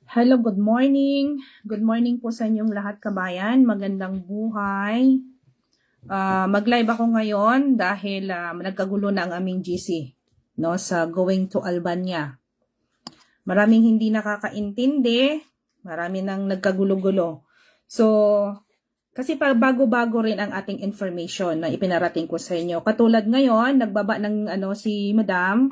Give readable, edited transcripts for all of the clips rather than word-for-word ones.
Hello, good morning. Good morning po sa inyong lahat, kabayan. Magandang buhay. Mag-live ako ngayon dahil nagkagulo na ang aming GC, no, sa going to Albania. Maraming hindi nakakaintindi, marami nang nagkagulo-gulo. So, kasi bago-bago rin ang ating information na ipinarating ko sa inyo. Katulad ngayon, nagbaba ng si Madam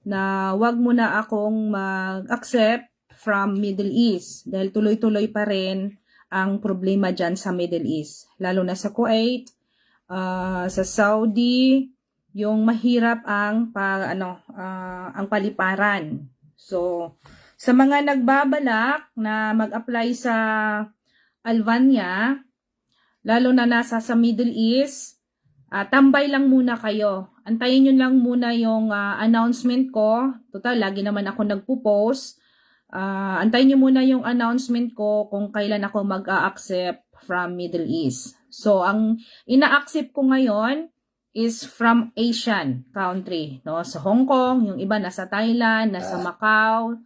na wag muna akong mag-accept from Middle East dahil tuloy-tuloy pa rin ang problema dyan sa Middle East. Lalo na sa Kuwait, sa Saudi, yung mahirap ang ang paliparan. So, sa mga nagbabalak na mag-apply sa Albania, lalo na nasa sa Middle East, tambay lang muna kayo. Antayin nyo lang muna yung announcement ko. Total, lagi naman ako nagpo-post. Antayin nyo muna yung announcement ko kung kailan ako mag-a-accept from Middle East. So, ang ina-accept ko ngayon is from Asian country. No? Sa Hong Kong, yung iba nasa Thailand, nasa Macau,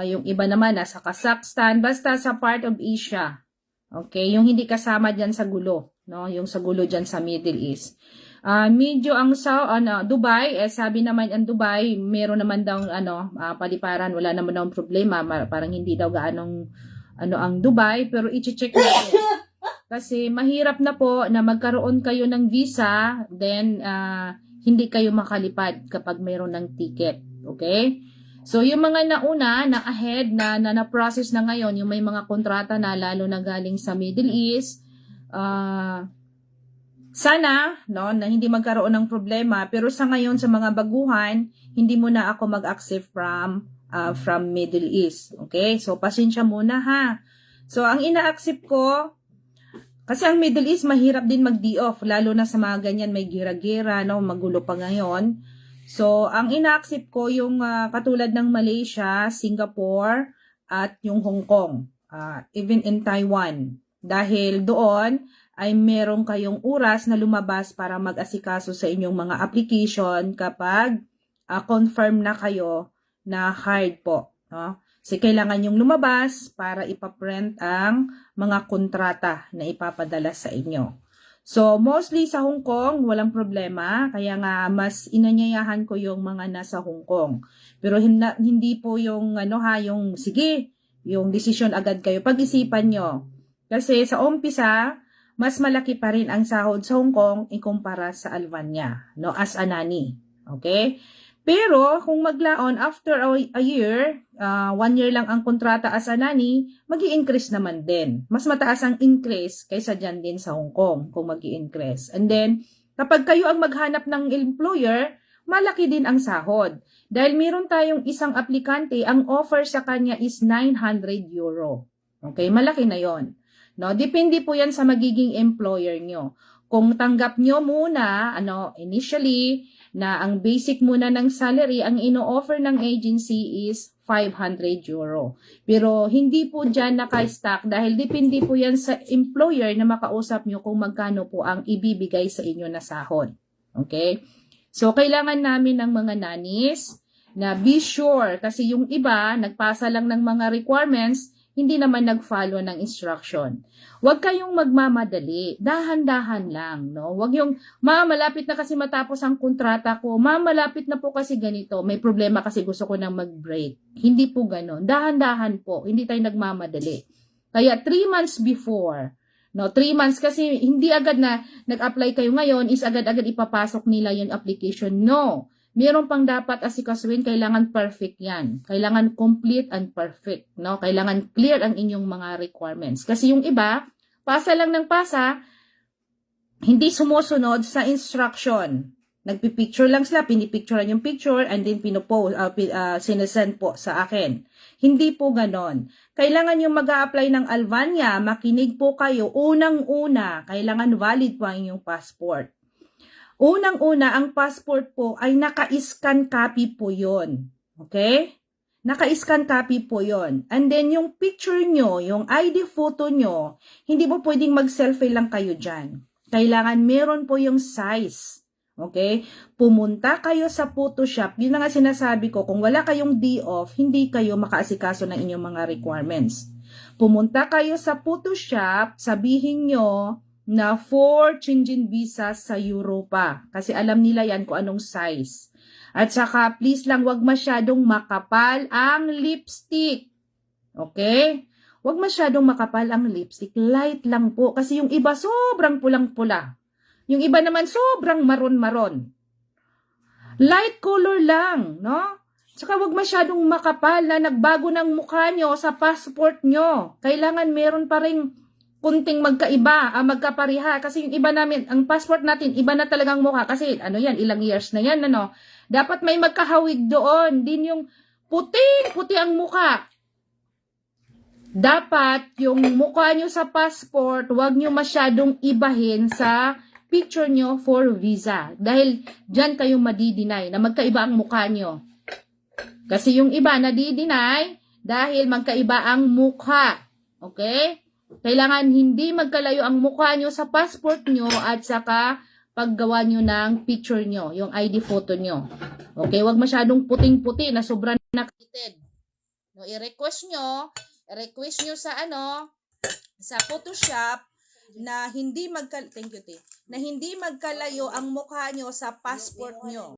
yung iba naman nasa Kazakhstan, basta sa part of Asia. Okay, yung hindi kasama dyan sa gulo. No? Yung sa gulo dyan sa Middle East. Medyo ang Dubai, sabi naman ang Dubai, meron naman daw paliparan, wala naman daw problema, parang hindi daw gaanong ang Dubai, pero i-check natin. Kasi mahirap na po na magkaroon kayo ng visa, then hindi kayo makalipad kapag mayroon ng ticket. Okay? So yung mga nauna, na ahead na process na ngayon, yung may mga kontrata na lalo na galing sa Middle East, sana, no, na hindi magkaroon ng problema, pero sa ngayon sa mga baguhan, hindi muna ako mag-accept from Middle East. Okay? So pasensya muna ha. So ang ina-accept ko, kasi ang Middle East mahirap din mag-D-off, lalo na sa mga ganyan may gira-gira, no, magulo pa ngayon. So ang ina-accept ko yung katulad ng Malaysia, Singapore, at yung Hong Kong, even in Taiwan. Dahil doon ay meron kayong oras na lumabas para mag-asikaso sa inyong mga application kapag confirm na kayo na hired po. No? Kasi kailangan yung lumabas para ipaprint ang mga kontrata na ipapadala sa inyo. So, mostly sa Hong Kong, walang problema. Kaya nga, mas inanyayahan ko yung mga nasa Hong Kong. Pero hindi po yung, yung, sige, yung decision agad kayo. Pag-isipan nyo. Kasi sa umpisa, mas malaki pa rin ang sahod sa Hong Kong ikumpara sa Albania, no, as a nanny. Okay? Pero kung maglaon after a year, 1 year lang ang kontrata as a nanny, magi-increase naman din. Mas mataas ang increase kaysa dyan din sa Hong Kong kung magi-increase. And then, kapag kayo ang maghanap ng employer, malaki din ang sahod. Dahil meron tayong isang aplikante, ang offer sa kanya is 900 euro. Okay? Malaki na yon. No, depende po 'yan sa magiging employer nyo. Kung tanggap nyo muna, initially, na ang basic muna ng salary, ang ino-offer ng agency is 500 euro. Pero hindi po dyan naka-stack dahil depende po yan sa employer na makausap nyo kung magkano po ang ibibigay sa inyo na sahod. Okay? So, kailangan namin ng mga nannies na be sure kasi yung iba, nagpasa lang ng mga requirements, hindi naman nag-follow ng instruction. Huwag kayong magmamadali. Dahan-dahan lang, no? Huwag yung, malapit na kasi matapos ang kontrata ko. Malapit na po kasi ganito. May problema kasi gusto ko nang mag-break. Hindi po ganon. Dahan-dahan po. Hindi tayo nagmamadali. Kaya 3 months before, no? 3 months kasi hindi agad na nag-apply kayo ngayon is agad-agad ipapasok nila yung application. No. Meron pang dapat asikasuhin, kailangan perfect yan. Kailangan complete and perfect, no? Kailangan clear ang inyong mga requirements. Kasi yung iba, pasa lang ng pasa, hindi sumusunod sa instruction. Nagpipicture lang sila, pinipicturean yung picture, and then sinesend po sa akin. Hindi po ganon. Kailangan yung mag-a-apply ng Albania, makinig po kayo, unang-una, kailangan valid po ang inyong passport. Unang-una, ang passport po ay naka-scan copy po yon. Okay? Naka-scan copy po yon. And then, yung picture nyo, yung ID photo nyo, hindi po pwedeng mag-selfie lang kayo dyan. Kailangan meron po yung size. Okay? Pumunta kayo sa Photoshop. Yun na nga sinasabi ko, kung wala kayong day off, hindi kayo makaasikaso ng inyong mga requirements. Pumunta kayo sa Photoshop, sabihin nyo na for changing visa sa Europa. Kasi alam nila yan kung anong size. At saka, please lang, wag masyadong makapal ang lipstick. Okay? Wag masyadong makapal ang lipstick. Light lang po. Kasi yung iba sobrang pulang-pula. Yung iba naman sobrang maron-maron. Light color lang, no? Tsaka wag masyadong makapal na nagbago ng mukha nyo sa passport nyo. Kailangan meron pa rin kunting magkaiba, magkapariha. Kasi yung iba namin, ang passport natin, iba na talagang mukha. Kasi ano yan, ilang years na yan, ano? Dapat may magkahawig doon. Din yung puti ang mukha. Dapat yung mukha nyo sa passport, wag nyo masyadong ibahin sa picture nyo for visa. Dahil dyan kayong madidinay na magkaiba ang mukha nyo. Kasi yung iba nadidinay dahil magkaiba ang mukha. Okay? Kailangan hindi magkalayo ang mukha nyo sa passport nyo at saka paggawa nyo ng picture nyo, yung ID photo nyo. Okay? Wag masyadong puting-puti na sobrang nakitid. No, i-request nyo sa sa Photoshop na hindi magkalayo ang mukha nyo sa passport nyo.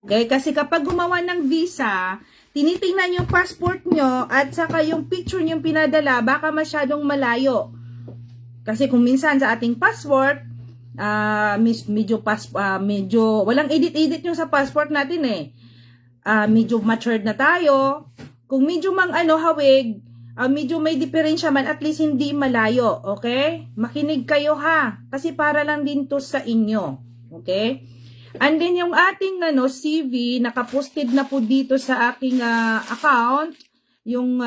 Okay, kasi kapag gumawa ng visa, tinitingnan yung passport nyo at saka yung picture nyo pinadala, baka masyadong malayo. Kasi kung minsan sa ating passport, medyo walang edit-edit yung sa passport natin eh. Medyo matured na tayo. Kung medyo hawig, medyo may diferensya man, at least hindi malayo, okay? Makinig kayo ha, kasi para lang din to sa inyo, okay? And then yung ating CV, nakaposted na po dito sa aking account, yung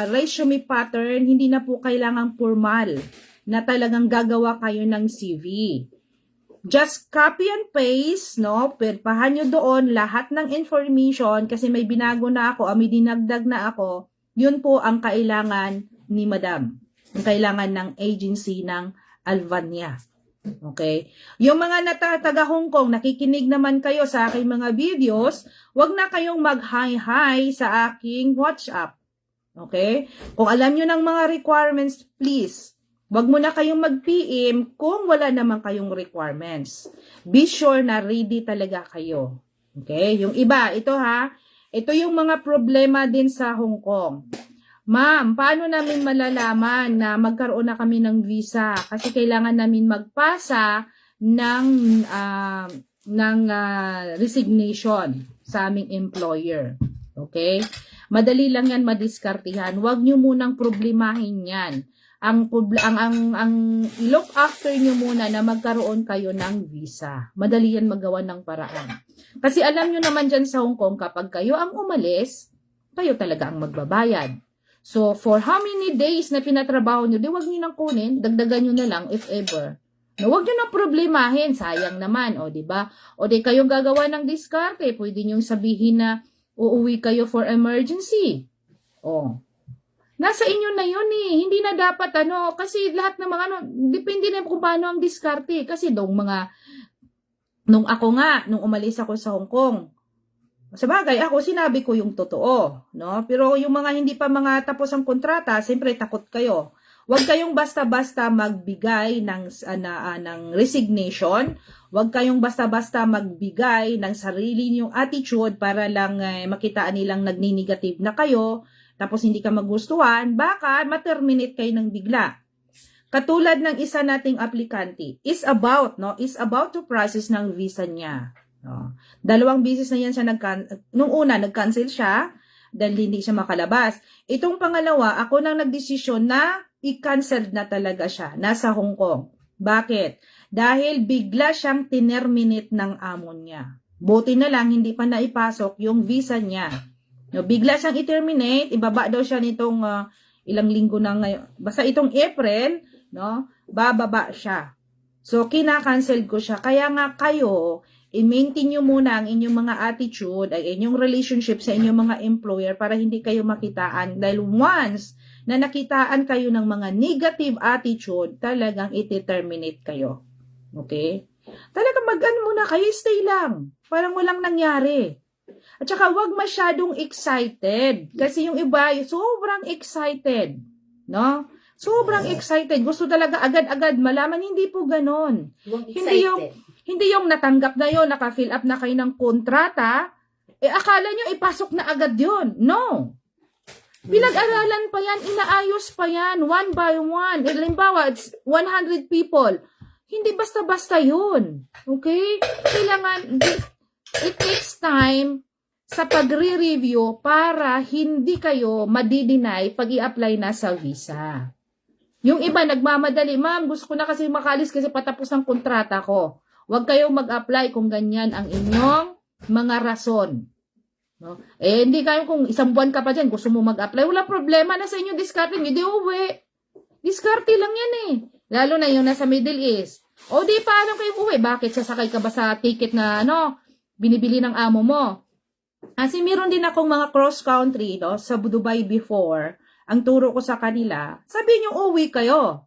resume pattern, hindi na po kailangang formal na talagang gagawa kayo ng CV. Just copy and paste, no? Pirpahan nyo doon lahat ng information kasi may binago na ako, may dinagdag na ako. Yun po ang kailangan ni Madam. Ang kailangan ng agency ng Alvania. Okay? Yung mga taga Hong Kong, nakikinig naman kayo sa aking mga videos, wag na kayong mag-hi-hi sa aking WhatsApp. Okay? Kung alam nyo ng mga requirements, please, wag mo na kayong mag-PM kung wala naman kayong requirements. Be sure na ready talaga kayo. Okay? Yung iba, ito ha, ito yung mga problema din sa Hong Kong. Ma'am, paano namin malalaman na magkaroon na kami ng visa? Kasi kailangan namin magpasa ng resignation sa aming employer. Okay? Madali lang yan madiskartihan. Huwag nyo munang problemahin yan. Ang look after nyo muna na magkaroon kayo ng visa. Madali yan magawa ng paraan. Kasi alam nyo naman dyan sa Hong Kong, kapag kayo ang umalis, kayo talaga ang magbabayad. So, for how many days na pinatrabaho nyo, di wag nyo nang kunin, dagdagan nyo na lang if ever. No, wag nyo nang problemahin, sayang naman, o di ba? O di kayong gagawa ng diskarte, pwede nyo sabihin na uuwi kayo for emergency. O, nasa inyo na yun eh. Hindi na dapat kasi lahat ng mga depende na kung paano ang diskarte. Kasi nung umalis ako sa Hong Kong, sabagay, ako sinabi ko yung totoo, no? Pero yung mga hindi pa mga tapos ang kontrata, siyempre takot kayo. Huwag kayong basta-basta magbigay ng resignation. Huwag kayong basta-basta magbigay ng sarili niyong attitude para lang makitaan nilang nagni-negative na kayo, tapos hindi ka magustuhan, baka ma-terminate kayo ng bigla. Katulad ng isa nating aplikante, is about to process ng visa niya. No. 2 beses na yan siya nung una nag-cancel siya dahil hindi siya makalabas. Itong pangalawa, ako nang nagdesisyon na i-cancel na talaga siya nasa Hong Kong. Bakit? Dahil bigla siyang tinerminate ng amo niya. Buti na lang hindi pa naipasok yung visa niya. No, bigla siyang i-terminate, ibaba daw siya nitong ilang linggo na ngayon. Basta itong April, no, bababa siya. So kina-cancel ko siya. Kaya nga kayo, i-maintain nyo muna ang inyong mga attitude, ay inyong relationship sa inyong mga employer para hindi kayo makitaan. Dahil once na nakitaan kayo ng mga negative attitude, talagang iti-terminate kayo. Okay? Talagang mag-ano muna kayo, stay lang. Parang walang nangyari. At saka wag masyadong excited. Kasi yung iba, sobrang excited. No? Sobrang excited. Gusto talaga agad-agad malaman. Hindi po ganon. Hindi yung natanggap na yon, naka-fill up na kayo ng kontrata, akala nyo ipasok na agad yon. No. Pinag-aralan pa yan, inaayos pa yan, one by one. Halimbawa, it's 100 people. Hindi basta-basta yun. Okay? Kailangan, it takes time sa pagre-review para hindi kayo madideny pag i-apply na sa visa. Yung iba, nagmamadali, ma'am, gusto ko na kasi makalis kasi patapos ng kontrata ko. Huwag kayong mag-apply kung ganyan ang inyong mga rason. No? Hindi kayo kung isang buwan ka pa dyan, gusto mo mag-apply, wala problema na sa inyo discarding, hindi uwi. Diskarte lang yan eh. Lalo na yung nasa Middle East. O di paano kayo uwi? Bakit sasakay ka ba sa ticket na binibili ng amo mo? Kasi meron din akong mga cross-country sa Dubai before. Ang turo ko sa kanila, sabihin nyo uwi kayo.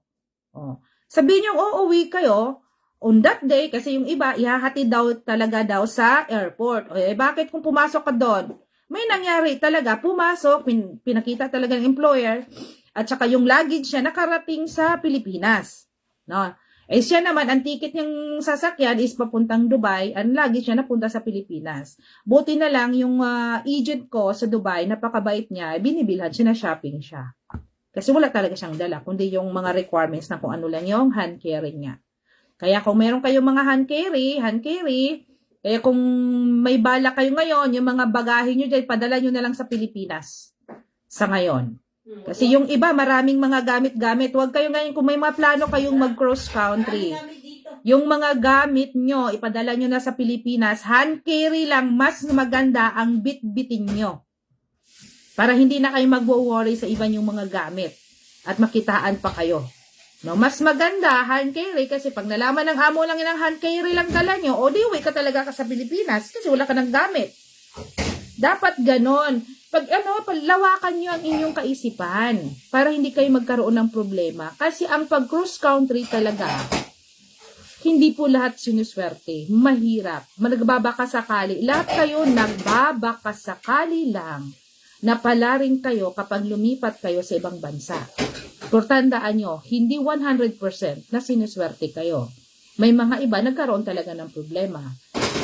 Sabihin nyo uuwi kayo on that day, kasi yung iba, ihahatid talaga sa airport. Bakit kung pumasok ka doon? May nangyari talaga, pumasok, pinakita talaga ng employer, at saka yung luggage niya nakarating sa Pilipinas. No? Siya naman, ang ticket niyang sasakyan is papuntang Dubai, ang luggage niya napunta sa Pilipinas. Buti na lang yung agent ko sa Dubai, napakabait niya, binibilhan, sinashopping siya. Kasi wala talaga siyang dala, kundi yung mga requirements na kung ano lang yung hand carry niya. Kaya kung meron kayong mga hand carry, kung may bala kayo ngayon, yung mga bagahe nyo dyan, padala nyo na lang sa Pilipinas sa ngayon. Kasi yung iba, maraming mga gamit-gamit. Huwag kayo ngayon, kung may mga plano kayong mag-cross country, yung mga gamit nyo, ipadala nyo na sa Pilipinas, hand carry lang, mas maganda ang bit-bitin nyo. Para hindi na kayo mag-worry sa iba yung mga gamit at makitaan pa kayo. No, mas maganda hand carry kasi pag nalaman ng amo lang yung hand carry lang dala nyo, o di uwi ka talaga ka sa Pilipinas kasi wala ka ng gamit. Dapat ganon. Lawakan nyo ang inyong kaisipan para hindi kayo magkaroon ng problema. Kasi ang pag-cross country talaga, hindi po lahat sinuswerte. Mahirap. Nagbabakasakali. Lahat kayo nagbabakasakali lang na pala rin kayo kapag lumipat kayo sa ibang bansa. Pero tandaan nyo, hindi 100% na sinuswerte kayo. May mga iba nagkaroon talaga ng problema.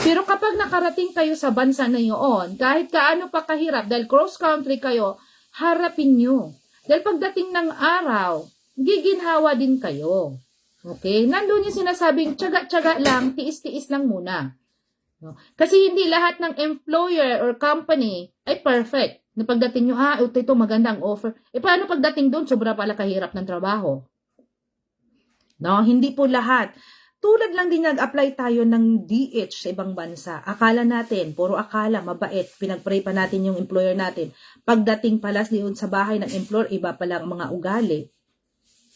Pero kapag nakarating kayo sa bansa na yun, kahit kaano pa kahirap, dahil cross-country kayo, harapin nyo. Dahil pagdating ng araw, giginhawa din kayo. Okay? Nandun yung sinasabing, tiyaga-tiyaga lang, tiis-tiis lang muna. No? Kasi hindi lahat ng employer or company ay perfect. Na pagdating nyo, ito maganda ang offer. Paano pagdating doon, sobra pala kahirap ng trabaho? No, hindi po lahat. Tulad lang din nag-apply tayo ng DH sa ibang bansa. Akala natin, puro akala, mabait. Pinag-pray pa natin yung employer natin. Pagdating pala doon sa bahay ng employer, iba pala ang mga ugali.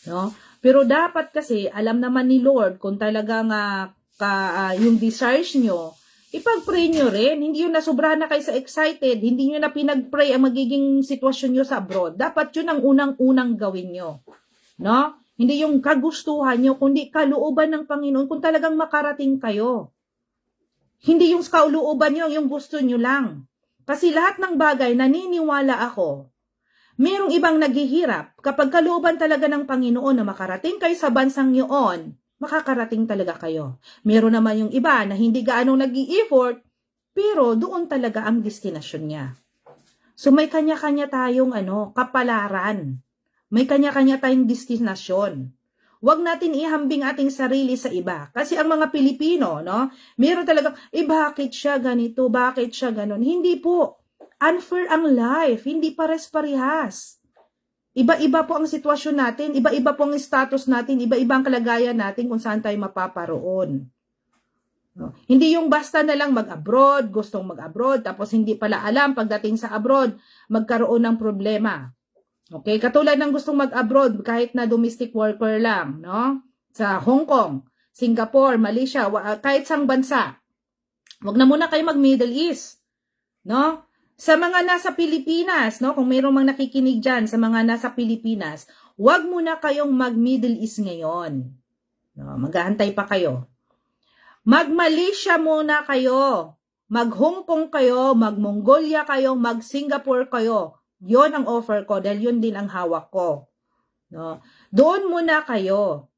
No? Pero dapat kasi, alam naman ni Lord kung talagang yung desires nyo, ipag-pray nyo rin. Hindi yun nasobrahan na kayo sa excited. Hindi nyo na pinag-pray ang magiging sitwasyon nyo sa abroad. Dapat yun ang unang-unang gawin nyo. No? Hindi yung kagustuhan nyo, kundi kalooban ng Panginoon kung talagang makarating kayo. Hindi yung kalooban nyo, yung gusto nyo lang. Kasi lahat ng bagay, naniniwala ako, merong ibang naghihirap. Kapag kalooban talaga ng Panginoon na makarating kayo sa bansang yun, makakarating talaga kayo. Meron naman yung iba na hindi gaano nag-i-effort, pero doon talaga ang destinasyon niya. So may kanya-kanya tayong kapalaran. May kanya-kanya tayong destinasyon. Huwag natin ihambing ating sarili sa iba. Kasi ang mga Pilipino, meron talagang, bakit siya ganito, bakit siya ganon. Hindi po. Unfair ang life. Hindi pares-parehas. Iba-iba po ang sitwasyon natin, iba-iba po ang status natin, iba-iba ang kalagayan natin kung saan tayo mapaparoon. No? Hindi yung basta na lang mag-abroad, gustong mag-abroad, tapos hindi pala alam pagdating sa abroad, magkaroon ng problema. Okay, katulad ng gustong mag-abroad kahit na domestic worker lang, no? Sa Hong Kong, Singapore, Malaysia, kahit sang bansa. Wag na muna kayo mag-Middle East, no? Sa mga nasa Pilipinas, no, kung mayroong mga nakikinig dyan sa mga nasa Pilipinas, huwag muna kayong mag-Middle East ngayon. No, mag-aantay pa kayo. Mag-Malaysia muna kayo. Mag-Hong Kong kayo, mag-Mongolia kayo, mag-Singapore kayo. Yon ang offer ko dahil yun din ang hawak ko. No? Doon muna kayo.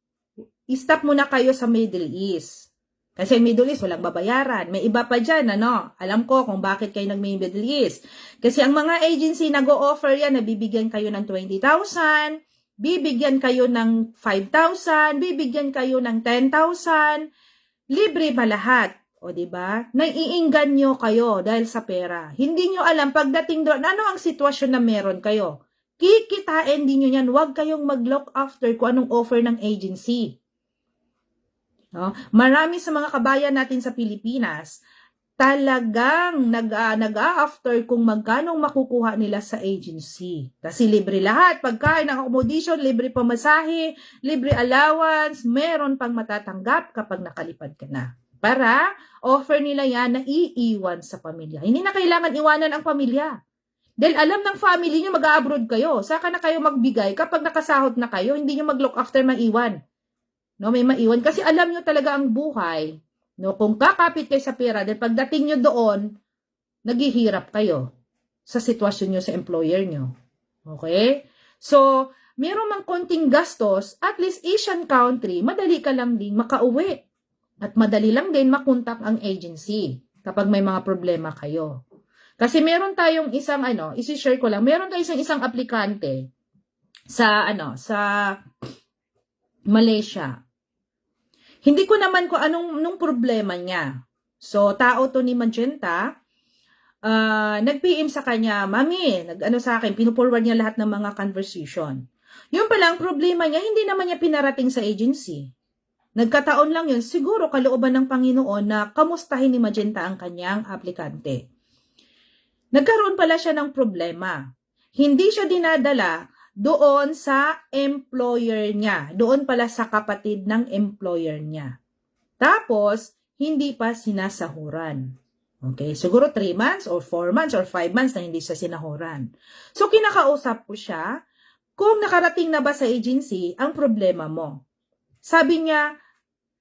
I-stop muna kayo sa Middle East. Kasi Middle East, walang babayaran. May iba pa dyan, ano? Alam ko kung bakit kayo nag-Middle East. Kasi ang mga agency nag-o-offer yan, nabibigyan kayo ng 20,000, bibigyan kayo ng 5,000, bibigyan kayo ng 10,000, libre ba lahat? O, diba? Naiinganyo kayo dahil sa pera. Hindi nyo alam, pagdating doon, ano ang sitwasyon na meron kayo? Kikitain din nyo yan. Huwag kayong mag-look after kung anong offer ng agency. No? Marami sa mga kabayan natin sa Pilipinas, talagang nag-a-after kung magkano makukuha nila sa agency. Kasi libre lahat. Pagkain, accommodation, libre pamasahe, libre allowance, meron pang matatanggap kapag nakalipad ka na. Para offer nila yan na iiwan sa pamilya. Hindi na kailangan iwanan ang pamilya. Dahil alam ng family nyo mag-a-abroad kayo. Saka na kayo magbigay kapag nakasahod na kayo, hindi nyo mag-look after maiwan. No, may maiwan. Kasi alam nyo talaga ang buhay. No, kung kakapit kayo sa pera, dahil pagdating nyo doon, naghihirap kayo sa sitwasyon nyo sa employer nyo. Okay? So, meron mang konting gastos, at least Asian country, madali ka lang din makauwi. At madali lang din makontak ang agency kapag may mga problema kayo. Kasi meron tayong isang isi-share ko lang, meron tayong isang aplikante sa Malaysia. Hindi ko naman kung anong problema niya. So, tao to ni Magenta, nag-PM sa kanya, Mami, sa akin, pinuforward niya lahat ng mga conversation. Yung pala, ang problema niya, hindi naman niya pinarating sa agency. Nagkataon lang yun, siguro kalooban ng Panginoon na kamustahin ni Magenta ang kanyang aplikante. Nagkaroon pala siya ng problema. Hindi siya dinadala doon sa employer niya. Doon pala sa kapatid ng employer niya. Tapos, hindi pa sinasahuran. Okay, siguro 3 months or 4 months or 5 months na hindi siya sinahuran. So, kinakausap ko siya, kung nakarating na ba sa agency ang problema mo. Sabi niya,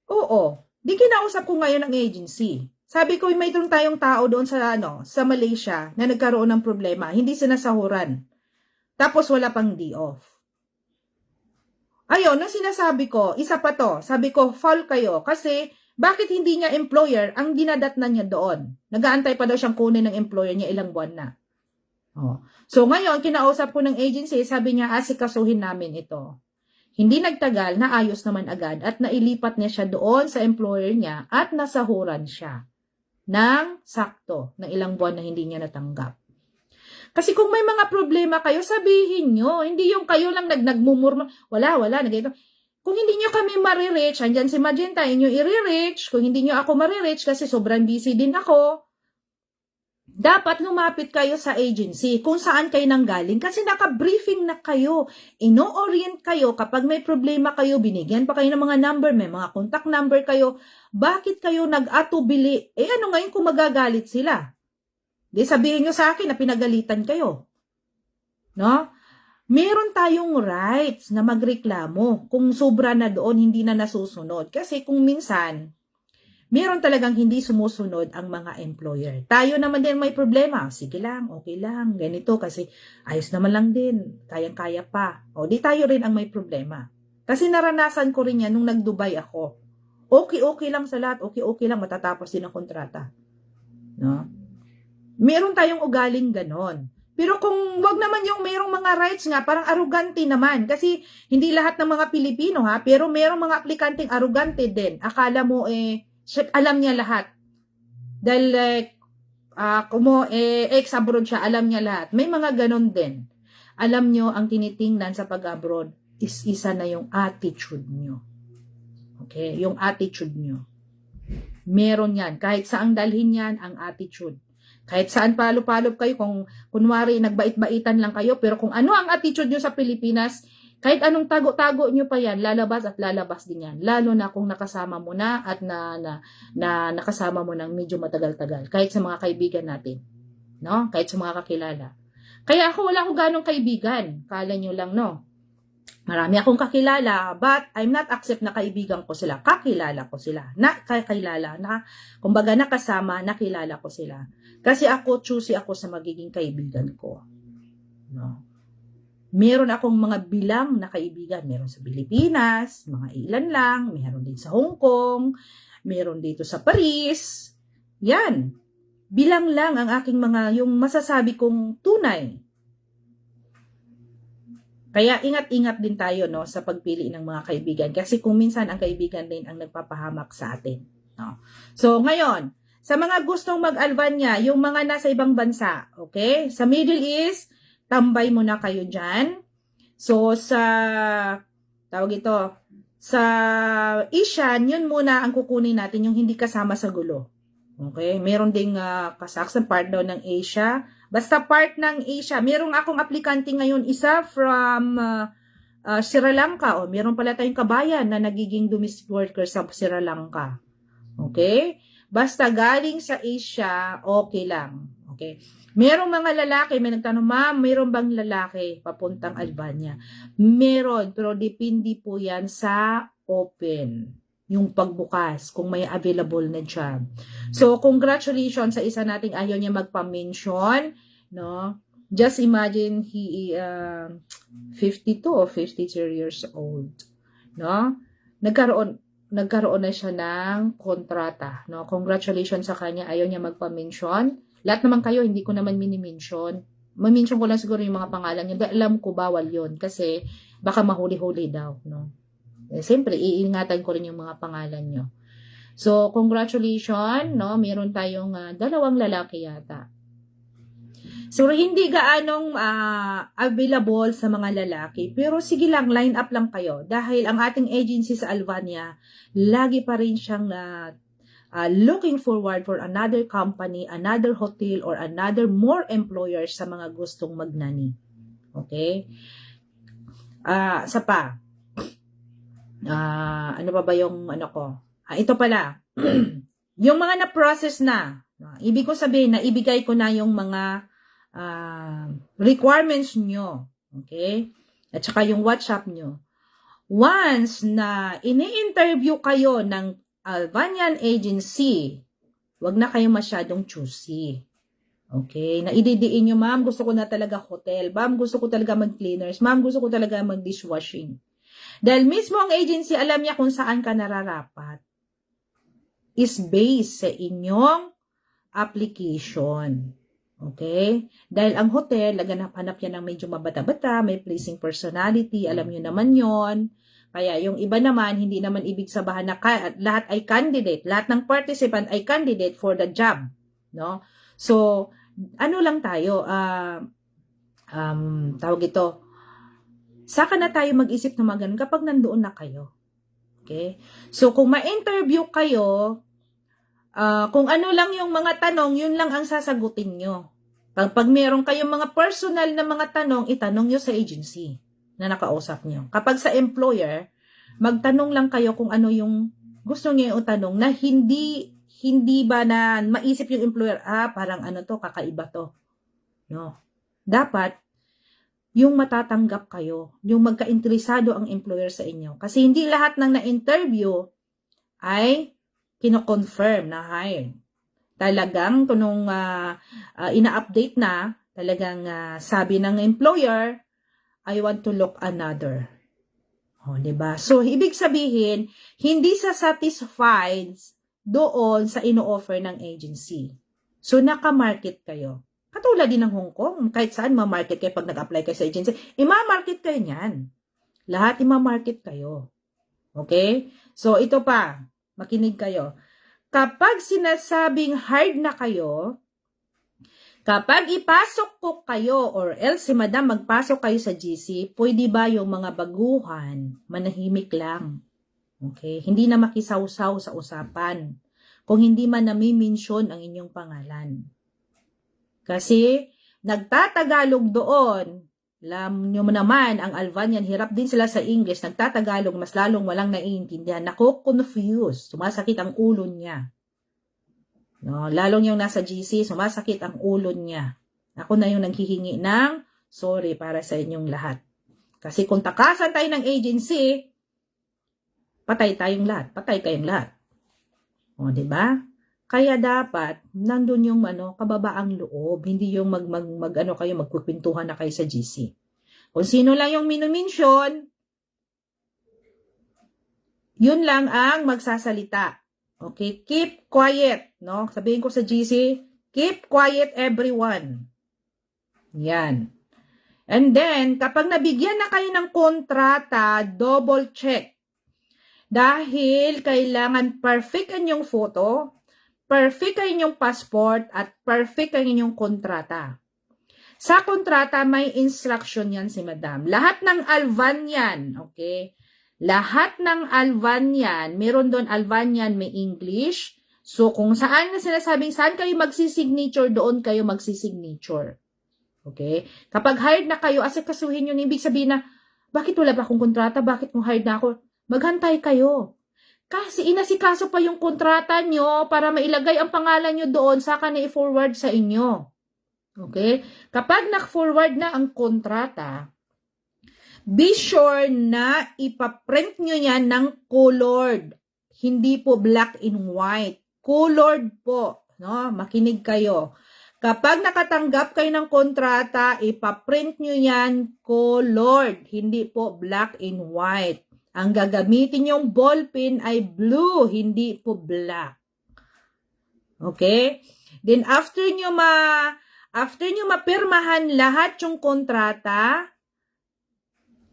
oo, di kinausap ko ngayon ang agency. Sabi ko, may tayong tao doon sa Malaysia na nagkaroon ng problema, hindi sinasahuran. Tapos wala pang D-off. Ayun, nang sinasabi ko, isa pa to, sabi ko, foul kayo kasi bakit hindi niya employer ang dinadatnan niya doon? Nag-aantay pa daw siyang kunin ng employer niya ilang buwan na. Oh. So ngayon, kinausap ko ng agency, sabi niya, asikasuhin namin ito. Hindi nagtagal, naayos naman agad at nailipat niya siya doon sa employer niya at nasahuran siya ng sakto ng ilang buwan na hindi niya natanggap. Kasi kung may mga problema kayo, sabihin nyo. Hindi yung kayo lang nagmumurma. Wala. Kung hindi nyo kami marireach, andyan si Magenta, inyo i-reach. Kung hindi nyo ako marireach, kasi sobrang busy din ako, dapat lumapit kayo sa agency kung saan kayo nanggaling. Kasi naka-briefing na kayo. Ino-orient kayo kapag may problema kayo, binigyan pa kayo ng mga number, may mga contact number kayo. Bakit kayo nag-atubili? Ano ngayon kung magagalit sila? Di sabihin nyo sa akin na pinagalitan kayo. No? Meron tayong rights na magreklamo kung sobra na doon, hindi na nasusunod. Kasi kung minsan, meron talagang hindi sumusunod ang mga employer. Tayo naman din may problema. Sige lang, okay lang, ganito kasi ayos naman lang din, kayang-kaya pa. O di tayo rin ang may problema. Kasi naranasan ko rin yan nung nag-Dubai ako. Okay lang sa lahat, okay lang, matatapos din ang kontrata. No? Meron tayong ugaling ganon. Pero kung wag naman yung merong mga rights nga, parang arugante naman. Kasi hindi lahat ng mga Pilipino pero merong mga aplikanteng arugante din. Akala mo alam niya lahat. Dahil ex-abroad siya, alam niya lahat. May mga ganon din. Alam nyo, ang tinitingnan sa pag-abroad is isa na yung attitude nyo. Okay? Yung attitude nyo. Meron yan. Kahit saang dalhin yan, ang attitude. Kahit saan palop-palop kayo, kung kunwari nagbait-baitan lang kayo, pero kung ano ang attitude nyo sa Pilipinas, kahit anong tago-tago nyo pa yan, lalabas at lalabas din yan. Lalo na kung nakasama mo na at na nakasama mo ng medyo matagal-tagal. Kahit sa mga kaibigan natin. No? Kahit sa mga kakilala. Kaya ako wala akong ganong kaibigan. Kala nyo lang, no? Marami akong kakilala, but I'm not accept na kaibigan ko sila. Kakilala ko sila. Kumbaga nakasama, nakilala ko sila. Kasi ako, choosy ako sa magiging kaibigan ko. No? Meron akong mga bilang na kaibigan. Meron sa Pilipinas, mga ilan lang. Meron din sa Hong Kong. Meron dito sa Paris. Yan. Bilang lang ang aking yung masasabi kong tunay. Kaya ingat-ingat din tayo no sa pagpili ng mga kaibigan kasi kung minsan ang kaibigan din ang nagpapahamak sa atin, no. So ngayon, sa mga gustong mag-Albania, yung mga nasa ibang bansa, okay? Sa Middle East, tambay muna kayo diyan. So sa sa Asian, yun muna ang kukunin natin yung hindi kasama sa gulo. Okay? Meron ding Kazakhstan, part daw ng Asia. Basta part ng Asia. Meron akong aplikante ngayon, isa from Sri Lanka. O, meron pala tayong kabayan na nagiging domestic worker sa Sri Lanka. Okay? Basta galing sa Asia, okay lang. Okay? Merong mga lalaki, may nagtanong, ma'am, meron bang lalaki papuntang Albania? Meron, pero depende po yan sa open. Yung pagbukas, kung may available na job. So, congratulations sa isa nating ayaw niya magpa-mention, no? Just imagine he 52 or 53 years old, no? Nagkaroon na siya ng kontrata, no? Congratulations sa kanya, ayaw niya magpa-mention. Lahat naman kayo, hindi ko naman mini-mention. Ma-mention ko lang siguro yung mga pangalan niya. Alam ko bawal yon kasi baka mahuli-huli daw, no? Siyempre, iingatan ko rin yung mga pangalan nyo. So, congratulations, no? Meron tayong 2 lalaki yata. So, hindi gaanong available sa mga lalaki. Pero sige lang, line up lang kayo. Dahil ang ating agency sa Albania, lagi pa rin siyang looking forward for another company, another hotel, or another more employers sa mga gustong magnani. Okay? Sa pa. Ano pa ba yung ko? Ito pala. Yung mga na-process na. Ibig ko sabihin na ibigay ko na yung mga requirements nyo. Okay? At saka yung WhatsApp nyo. Once na ini-interview kayo ng Albanian agency, wag na kayo masyadong choosy. Okay? Na ididiin nyo, ma'am, gusto ko na talaga hotel. Ma'am, gusto ko talaga mag-cleaners. Ma'am, gusto ko talaga mag-dishwashing. Dahil mismo ang agency, alam niya kung saan ka nararapat. Is based sa inyong application. Okay? Dahil ang hotel, laganap-hanap yan ng medyo mabata-bata, may pleasing personality, alam niyo naman yon. Kaya yung iba naman, hindi naman ibig sabahan na lahat ay candidate, lahat ng participant ay candidate for the job. No? So, ano lang tayo, tawag ito, saka na tayo mag-isip na ganun kapag nandoon na kayo. Okay? So, kung ma-interview kayo, kung ano lang yung mga tanong, yun lang ang sasagutin nyo. Pag meron kayong mga personal na mga tanong, itanong nyo sa agency na nakausap nyo. Kapag sa employer, magtanong lang kayo kung ano yung gusto nyo yung tanong na hindi ba na maisip yung employer, parang ano to, kakaiba to. No. Dapat, yung matatanggap kayo, yung magka-interesado ang employer sa inyo. Kasi hindi lahat ng na-interview ay kino-confirm na hired. Talagang nung ina-update na, talagang sabi ng employer, I want to look another. O, diba? So, ibig sabihin, hindi sa satisfied doon sa ino-offer ng agency. So, naka-market kayo. Katulad din ng Hong Kong, kahit saan ma-market kayo pag nag-apply kayo sa agency, ima-market kayo niyan. Lahat ima-market kayo. Okay? So, ito pa, makinig kayo. Kapag sinasabing hard na kayo, kapag ipasok ko kayo or else si madam magpasok kayo sa GC, pwede ba yung mga baguhan, manahimik lang? Okay? Hindi na makisawsaw sa usapan. Kung hindi man nami-mention ang inyong pangalan. Kasi, nagtatagalog doon, alam nyo naman, ang Albanian, hirap din sila sa English, nagtatagalog, mas lalong walang naiintindihan, nako-confuse, sumasakit ang ulo niya. No, lalong yung nasa GC, sumasakit ang ulo niya. Ako na yung naghihingi ng sorry para sa inyong lahat. Kasi kung takasan tayo ng agency, patay tayong lahat. Patay kayong lahat. O, di ba? Kaya dapat, nandun yung kababaang loob. Hindi yung magkukwentuhan na kayo sa GC. Kung sino lang yung minumention, yun lang ang magsasalita. Okay? Keep quiet. No? Sabihin ko sa GC, keep quiet everyone. Yan. And then, kapag nabigyan na kayo ng kontrata, double check. Dahil kailangan perfect ang inyong photo, perfect ang inyong passport, at perfect ang inyong kontrata. Sa kontrata, may instruction yan si Madam. Lahat ng Alvan yan, okay? Lahat ng Alvan yan, meron doon Alvan yan, may English. So, kung saan na sinasabing saan kayo magsisignature, doon kayo magsisignature. Okay? Kapag hired na kayo, asikasuhin yun, ibig sabihin na, bakit wala pa akong kontrata? Bakit kung hired na ako? Maghantay kayo. Kasi inasikaso pa yung kontrata nyo para mailagay ang pangalan nyo doon, saka na i-forward sa inyo. Okay? Kapag na-forward na ang kontrata, be sure na ipaprint nyo yan ng colored. Hindi po black and white. Colored po. No? Makinig kayo. Kapag nakatanggap kayo ng kontrata, ipaprint nyo yan colored. Hindi po black and white. Ang gagamitin yung ballpen ay blue, hindi po black. Okay? Then after nyo mapirmahan lahat yung kontrata,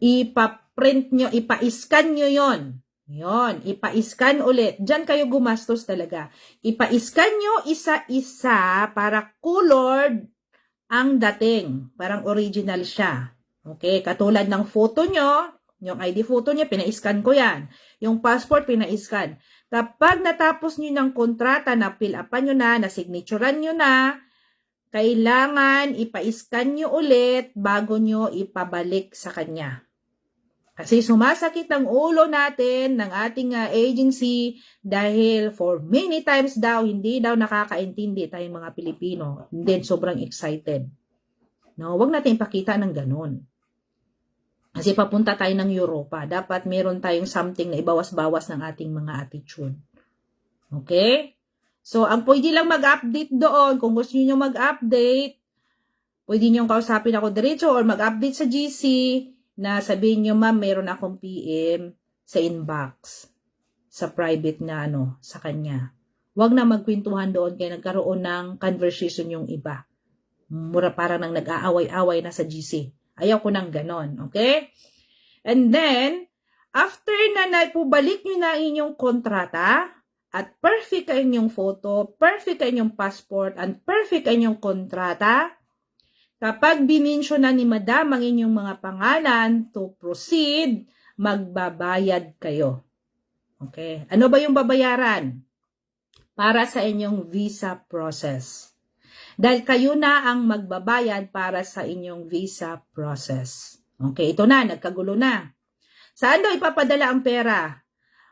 ipaprint nyo, ipa-scan nyo yon. Yon, ipa-scan ulit. Diyan kayo gumastos talaga. Ipa-scan nyo isa-isa para colored ang dating. Parang original siya. Okay, katulad ng photo nyo, yung ID photo nyo, pina-scan ko yan. Yung passport, pina-scan. Kapag natapos nyo ng kontrata, na-fill-upan nyo na signaturean nyo na, kailangan ipa-scan nyo ulit bago nyo ipabalik sa kanya. Kasi sumasakit ang ulo natin ng ating agency dahil for many times daw, hindi daw nakakaintindi tayong mga Pilipino. And then sobrang excited. No, wag natin ipakita ng ganun. Kasi papunta tayo ng Europa. Dapat meron tayong something na ibawas-bawas ng ating mga attitude. Okay? So, ang pwede lang mag-update doon, kung gusto niyo mag-update, pwede niyo kausapin ako diretso or mag-update sa GC na sabihin niyo, ma'am, meron akong PM sa inbox, sa private na sa kanya. Huwag na magkwentuhan doon kaya nagkaroon ng conversation yung iba. Mura parang nang nag-aaway-away na sa GC. Ayaw ko nang ganon, okay? And then, after na naipubalik nyo na inyong kontrata, at perfect ang inyong photo, perfect ang inyong passport, and perfect ang inyong kontrata, kapag bininsyon na ni Madam ang inyong mga pangalan to proceed, magbabayad kayo. Okay? Ano ba yung babayaran? Para sa inyong visa process. Dahil kayo na ang magbabayad para sa inyong visa process. Okay, ito na, nagkagulo na. Saan daw ipapadala ang pera?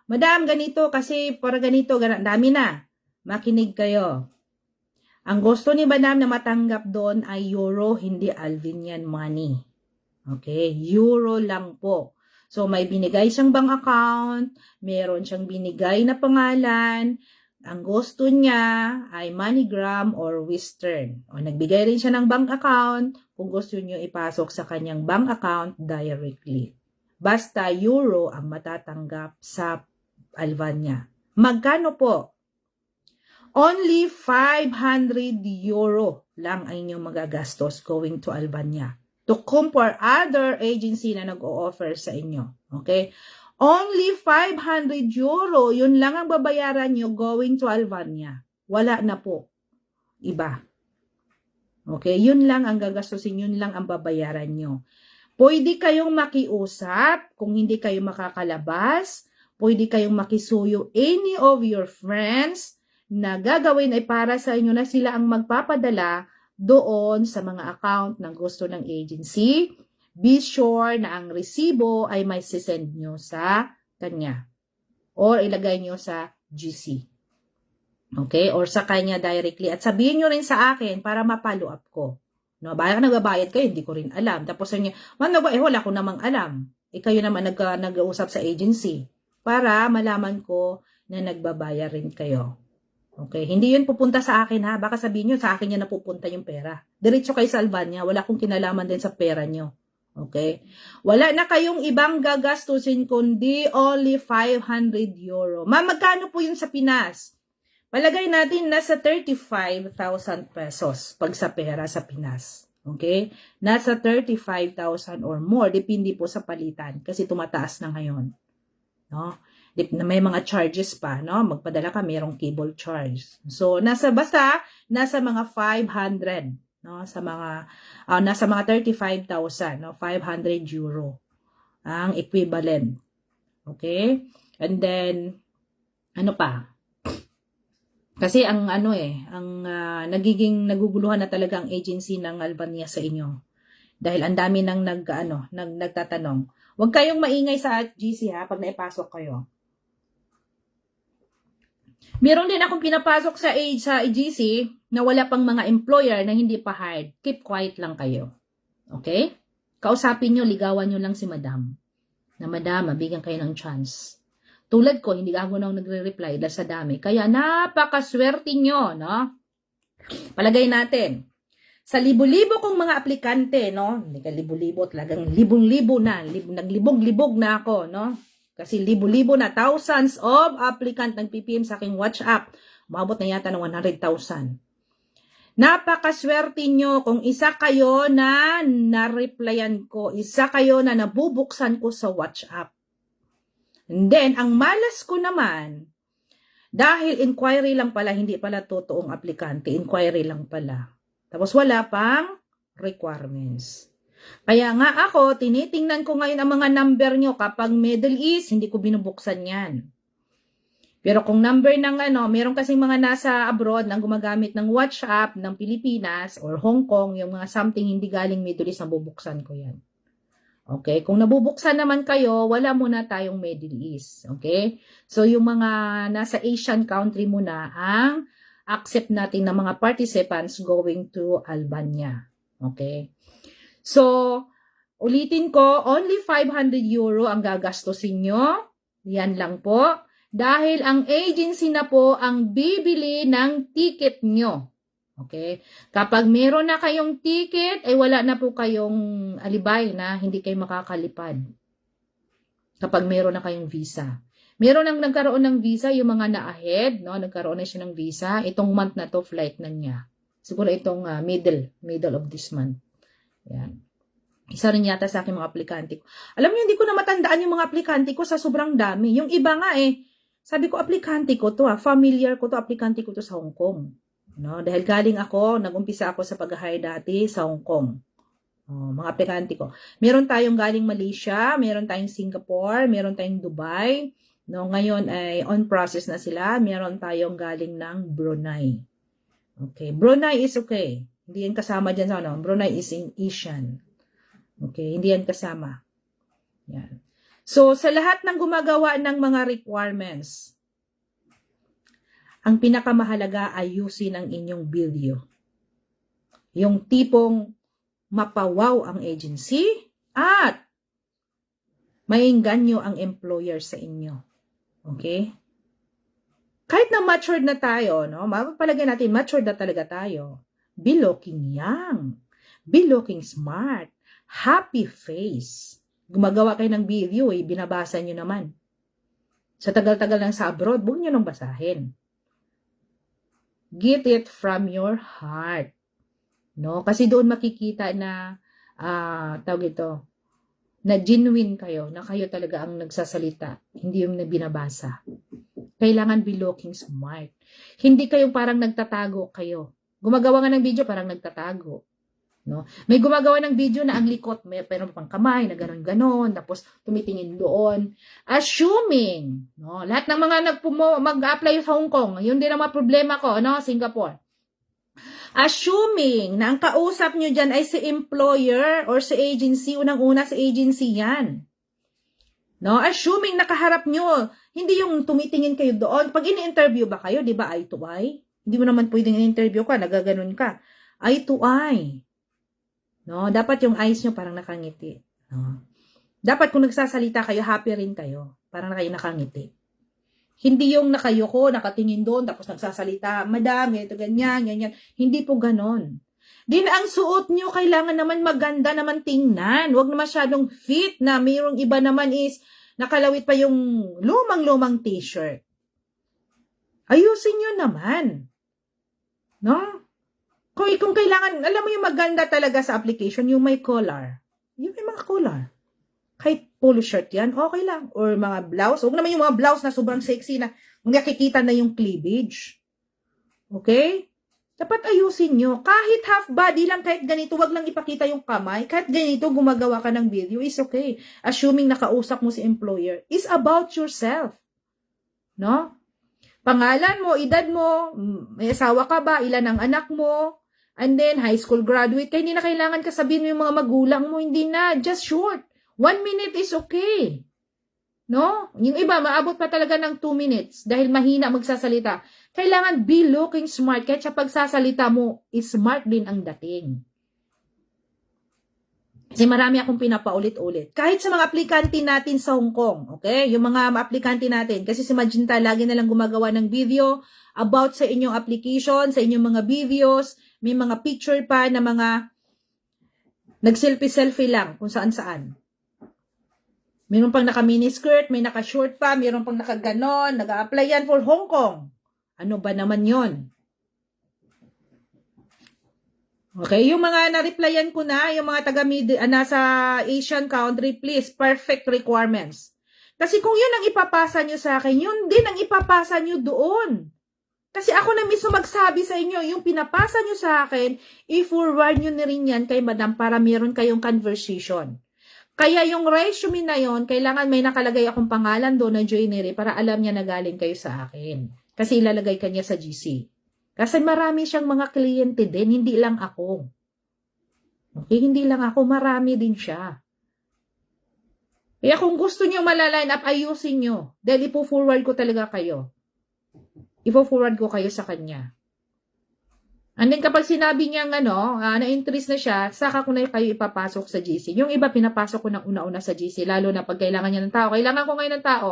Madam, ganito kasi para ganito, dami na. Makinig kayo. Ang gusto ni Madam na matanggap doon ay euro, hindi Alvinian money. Okay, euro lang po. So, may binigay siyang bank account, meron siyang binigay na pangalan, ang gusto niya ay MoneyGram or Western. O nagbigay rin siya ng bank account kung gusto niyo ipasok sa kanyang bank account directly. Basta euro ang matatanggap sa Albania. Magkano po? Only 500 euro lang ang inyong magagastos going to Albania. To compare other agency na nag-o-offer sa inyo. Okay? Only 500 euro, yun lang ang babayaran nyo going to Albania. Wala na po. Iba. Okay, yun lang ang gagastusin, yun lang ang babayaran nyo. Pwede kayong makiusap kung hindi kayo makakalabas. Pwede kayong makisuyo any of your friends na gagawin ay para sa inyo na sila ang magpapadala doon sa mga account na gusto ng agency. Be sure na ang resibo ay may sisend nyo sa kanya. Or ilagay nyo sa GC. Okay? Or sa kanya directly. At sabihin nyo rin sa akin para ma-follow up ko. No, baka nagbabayad kayo, hindi ko rin alam. Tapos sabi niya, wala ko namang alam. Kayo naman nag-uusap sa agency para malaman ko na nagbabayar rin kayo. Okay, hindi yun pupunta sa akin ha. Baka sabihin nyo, sa akin yan napupunta yung pera. Diretso kayo sa Albania, wala akong kinalaman din sa pera nyo. Okay? Wala na kayong ibang gagastusin kundi only 500 euro. Magkano po yun sa Pinas? Palagay natin nasa 35,000 pesos pag sa pera sa Pinas. Okay? Nasa 35,000 or more. Depende po sa palitan kasi tumataas na ngayon. No? May mga charges pa, no? Magpadala ka, mayroong cable charge. So, nasa mga 500, no? Nasa mga 35,000, no? 500 euro ang equivalent. Okay? And then, ano pa? Kasi nagiging naguguluhan na talaga ang agency ng Albania sa inyo. Dahil ang dami nang nagtatanong. Huwag kayong maingay sa GC ha pag naipasok kayo. Meron din akong pinapasok sa GC na wala pang mga employer na hindi pa hired. Keep quiet lang kayo. Okay? Kausapin nyo, ligawan nyo lang si madam. Na madam, mabigyan kayo ng chance. Tulad ko, hindi ako nang nagre-reply dahil sa dami. Kaya napakaswerte nyo, no? Palagay natin. Sa libo-libo kong mga aplikante, no? Hindi ka libo-libo, talagang libong-libo na. Naglibog-libog na ako, no? Kasi libo-libo na, thousands of applicant nag-PPM sa aking WhatsApp. Umabot na yata ng 100,000. Napakaswerte nyo kung isa kayo na na-replyan ko, isa kayo na nabubuksan ko sa WhatsApp. And then, ang malas ko naman, dahil inquiry lang pala, hindi pala totoong aplikante, inquiry lang pala. Tapos wala pang requirements. Kaya nga ako, tinitingnan ko ngayon ang mga number nyo. Kapag Middle East, hindi ko binubuksan yan. Pero kung number ng meron kasing mga nasa abroad na gumagamit ng WhatsApp ng Pilipinas or Hong Kong, yung mga something hindi galing Middle East, nabubuksan ko yan. Okay? Kung nabubuksan naman kayo, wala muna tayong Middle East. Okay? So, yung mga nasa Asian country muna ang accept natin ng mga participants going to Albania. Okay? So, ulitin ko, only 500 euro ang gagastusin nyo. Yan lang po. Dahil ang agency na po ang bibili ng ticket nyo. Okay? Kapag meron na kayong ticket, ay wala na po kayong alibay na hindi kayo makakalipad. Kapag meron na kayong visa. Meron nang nagkaroon ng visa, yung mga na-ahead, no? Nagkaroon na siya ng visa. Itong month na to, flight na niya. Siguro itong middle of this month. Yan. Isa rin yata sa aking mga aplikante ko. Alam niyo, hindi ko na matandaan yung mga aplikante ko sa sobrang dami. Yung iba nga sabi ko, aplikante ko to familiar ko to, aplikante ko to sa Hong Kong. No? Dahil galing ako, nag-umpisa ako sa pag-hire dati sa Hong Kong. Mga aplikante ko. Meron tayong galing Malaysia, meron tayong Singapore, meron tayong Dubai. No, ngayon ay on process na sila. Meron tayong galing ng Brunei. Okay, Brunei is okay. Hindi yan kasama dyan sa Brunei is in Asian. Okay, hindi yan kasama. Yan. So, sa lahat ng gumagawa ng mga requirements, ang pinakamahalaga ayusin ang inyong video. Yung tipong mapawaw ang agency at maingganyo ang employer sa inyo. Okay? Kahit na matured na tayo, no? Mapapalagay natin, matured na talaga tayo. Be looking young. Be looking smart. Happy face. Gumagawa kayo ng video, binabasa nyo naman. Sa tagal-tagal lang sa abroad, huwag nyo nang basahin. Get it from your heart. No? Kasi doon makikita na, tawag ito, na genuine kayo, na kayo talaga ang nagsasalita, hindi yung binabasa. Kailangan be looking smart. Hindi kayong parang nagtatago kayo. Gumagawa nga ng video, parang nagtatago. No? May gumagawa ng video na ang likot, may pero pang kamay, na ganon-ganon, tapos tumitingin doon. Assuming, no? Lahat ng mga mag-apply sa Hong Kong, yun din ang mga problema ko, no? Singapore. Assuming na ang kausap nyo dyan ay si employer or si agency, unang-una si agency yan. No? Assuming nakaharap nyo, hindi yung tumitingin kayo doon. Pag ini-interview ba kayo, di ba, eye to eye? Hindi mo naman pwedeng in-interview ka, nagaganon ka. Eye to eye. No? Dapat yung eyes nyo parang nakangiti. No? Dapat kung nagsasalita kayo, happy rin kayo. Parang kayo nakangiti. Hindi yung nakayoko, nakatingin doon, tapos nagsasalita, madam, ito, ganyan, ganyan. Hindi po ganon. Din ang suot nyo, kailangan naman maganda naman tingnan. Huwag na masyadong fit na mayroong iba naman is nakalawit pa yung lumang-lumang t-shirt. Ayusin nyo naman. No? Kung kailangan, alam mo yung maganda talaga sa application, yung may collar. Yung may mga collar. Kahit polo shirt yan, okay lang. Or mga blouse. Huwag naman yung mga blouse na sobrang sexy na nakikita na yung cleavage. Okay? Dapat ayusin nyo. Kahit half body lang, kahit ganito, wag lang ipakita yung kamay. Kahit ganito, gumagawa ka ng video, is okay. Assuming nakausap mo si employer. Is about yourself. No? Pangalan mo, edad mo, may asawa ka ba, ilan ang anak mo, and then high school graduate. Kaya hindi na kailangan kasabihin mo yung mga magulang mo. Hindi na. Just short. 1 minute is okay. No? Yung iba, maabot pa talaga ng 2 minutes dahil mahina magsasalita. Kailangan be looking smart. Kahit sa pagsasalita mo, is smart din ang dating. Kasi marami akong pinapaulit-ulit. Kahit sa mga aplikante natin sa Hong Kong, okay? Yung mga aplikante natin. Kasi si Magenta lagi na lang gumagawa ng video about sa inyong application, sa inyong mga videos. May mga picture pa na mga nag-selfie-selfie lang kung saan-saan. Meron pang naka-miniskirt, may naka-short pa, meron pang naka-ganon, nag-a-apply yan for Hong Kong. Ano ba naman yon? Okay, yung mga na-replyan ko na, yung mga nasa Asian country, please, perfect requirements. Kasi kung yun ang ipapasa nyo sa akin, yun din ang ipapasa nyo doon. Kasi ako na mismo magsabi sa inyo, yung pinapasa nyo sa akin, i-forward nyo na rin yan kay madam para meron kayong conversation. Kaya yung resume na yon, kailangan may nakalagay akong pangalan doon na joinery para alam niya na galing kayo sa akin. Kasi ilalagay ka niya sa GC. Kasi marami siyang mga kliyente din, hindi lang ako. Okay, hindi lang ako, marami din siya. Kaya kung gusto niyo malaline up, ayusin niyo. Dahil ipo-forward ko talaga kayo. Ipo-forward ko kayo sa kanya. And then kapag sinabi niyang na-interest na siya, saka ko na kayo ipapasok sa GC. Yung iba pinapasok ko ng una-una sa GC, lalo na pag kailangan niya ng tao. Kailangan ko ngayon ng tao.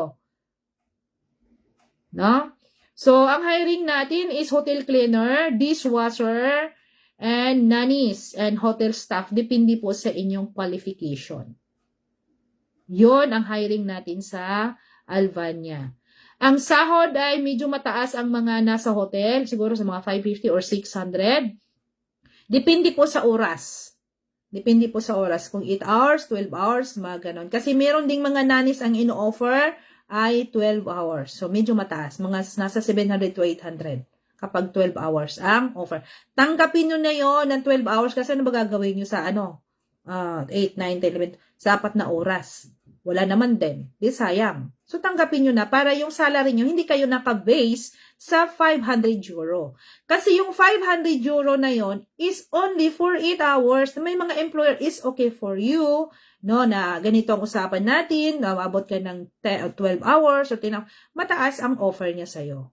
No? So, ang hiring natin is hotel cleaner, dishwasher, and nannies, and hotel staff. Depende po sa inyong qualification. Yon ang hiring natin sa Alvania. Ang sahod ay medyo mataas ang mga nasa hotel, siguro sa mga 550 or 600. Depende po sa oras. Depende po sa oras. Kung 8 hours, 12 hours, mga ganon. Kasi meron ding mga nannies ang ino-offer ay 12 hours. So, medyo mataas. Mga nasa 700 to 800 kapag 12 hours ang offer. Tanggapin nyo na yon ng 12 hours kasi ano ba gagawin nyo sa 8, 9, 10, 11, sa 4 na oras. Wala naman din. Di sayang. So, tanggapin nyo na para yung salary nyo, hindi kayo naka-base sa 500 euro. Kasi yung 500 euro na yon is only for 8 hours. May mga employer is okay for you, no, na ganito ang usapan natin, mabot ka ng 12 hours, o mataas ang offer niya sa'yo.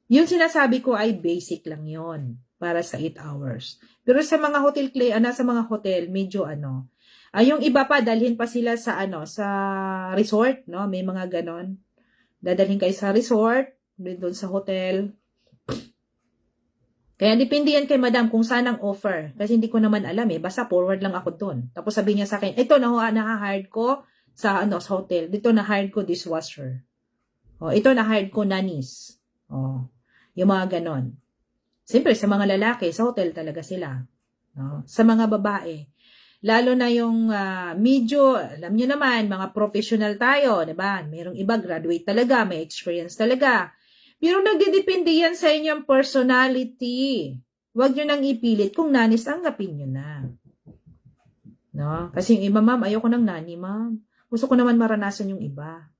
Yung sinasabi ko ay basic lang yon para sa 8 hours. Pero sa mga hotel, sa mga hotel, medyo yung iba pa, dalhin pa sila sa sa resort, no? May mga ganon. Dadalhin kayo sa resort, doon sa hotel. Kaya depende yan kay madam kung saan ang offer. Kasi hindi ko naman alam basta forward lang ako doon. Tapos sabihin niya sa akin, ito na-hired ko sa hotel. Dito na-hired ko dishwasher. Ito na-hired ko nannies. Yung mga ganon. Siyempre, sa mga lalaki, sa hotel talaga sila. No? Sa mga babae, lalo na yung medyo, alam nyo naman, mga professional tayo, diba? Merong iba, graduate talaga, may experience talaga. Pero nagdidepende yan sa inyong personality. Huwag nyo nang ipilit kung nanis, tanggapin nyo na. No? Kasi yung iba, ma'am, ayoko ng nani, ma'am. Gusto ko naman maranasan yung iba.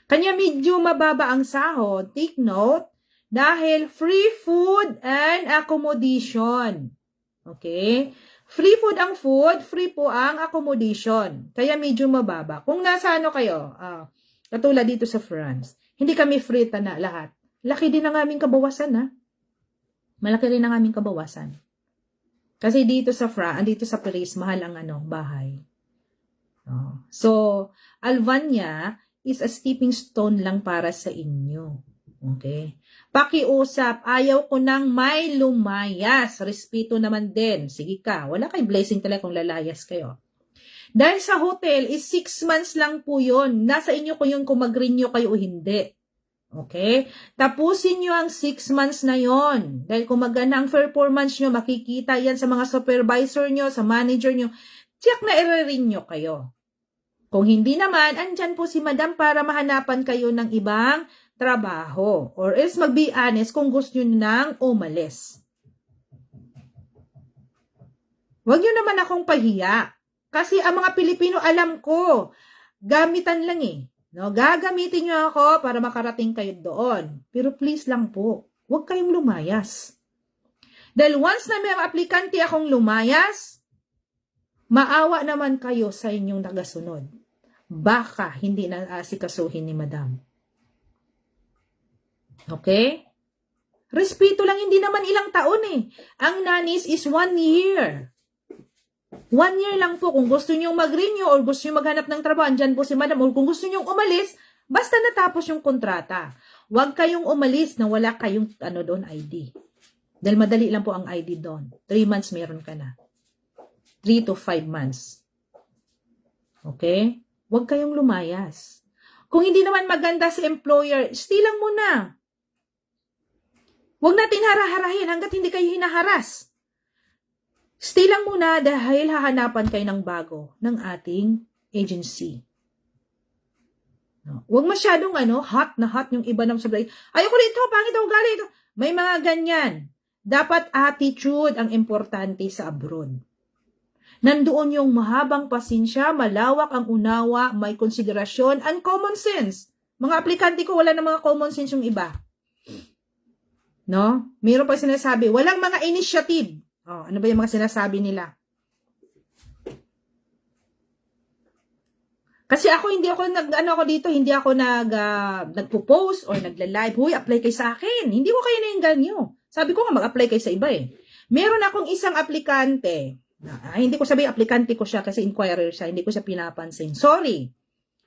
Kanya medyo mababa ang sahod, take note, dahil free food and accommodation. Okay? Free food ang food, free po ang accommodation. Kaya medyo mababa. Kung nasa kayo, katulad dito sa France, hindi kami free na lahat. Laki din ang aming kabawasan, ha? Malaki rin ang aming kabawasan. Kasi dito sa dito sa Paris, mahal ang bahay. So, Albania is a stepping stone lang para sa inyo. Okay? Pakiusap, ayaw ko nang may lumayas. Respeto naman din. Sige ka, wala kayong blessing talaga kung lalayas kayo. Dahil sa hotel is 6 months lang po yun. Nasa inyo ko yun kung mag-renew kayo o hindi. Okay? Tapusin nyo ang 6 months na yon. Dahil kung maganda ang performance nyo, makikita yan sa mga supervisor nyo, sa manager nyo. Check na i-renew kayo. Kung hindi naman, andyan po si madam para mahanapan kayo ng ibang trabaho. Or else mag-be honest kung gusto nyo nang umalis. Huwag nyo naman akong pahiya. Kasi ang mga Pilipino, alam ko, gamitan lang eh. No, gagamitin nyo ako para makarating kayo doon. Pero please lang po, huwag kayong lumayas. Dahil once na may aplikante akong lumayas, maawa naman kayo sa inyong nagasunod. Baka hindi na asikasuhin ni madam. Okay? Respeto lang, hindi naman ilang taon eh. Ang nanis is 1 year. 1 year lang po. Kung gusto nyong mag-renew or gusto nyong maghanap ng trabaho, andyan po si madam. Or kung gusto nyong umalis, basta natapos yung kontrata. Huwag kayong umalis na wala kayong doon ID. Dahil madali lang po ang ID doon. 3 months meron ka na. 3 to 5 months. Okay? Huwag kayong lumayas. Kung hindi naman maganda si employer, stay lang muna. Huwag natin haraharahin hanggat hindi kayo hinaharas. Stay lang muna dahil hahanapan kayo ng bago ng ating agency. No. Huwag masyadong hot na hot yung iba ng sablay. Ayoko dito, pangit ako ugali ito. May mga ganyan. Dapat attitude ang importante sa abroad. Nandoon yung mahabang pasensya, malawak ang unawa, may konsiderasyon, and common sense. Mga aplikante ko, wala na mga common sense yung iba. No? Mayroon pa sinasabi, walang mga initiative. Ano ba yung mga sinasabi nila? Kasi ako, hindi ako nagpo-post or nagla-live. Huy, apply kayo sa akin. Hindi ko kayo nainganyo. Sabi ko nga, mag-apply kayo sa iba eh. Meron akong isang aplikante. Hindi ko sabi aplikante ko siya kasi inquirer siya. Hindi ko siya pinapansin. Sorry.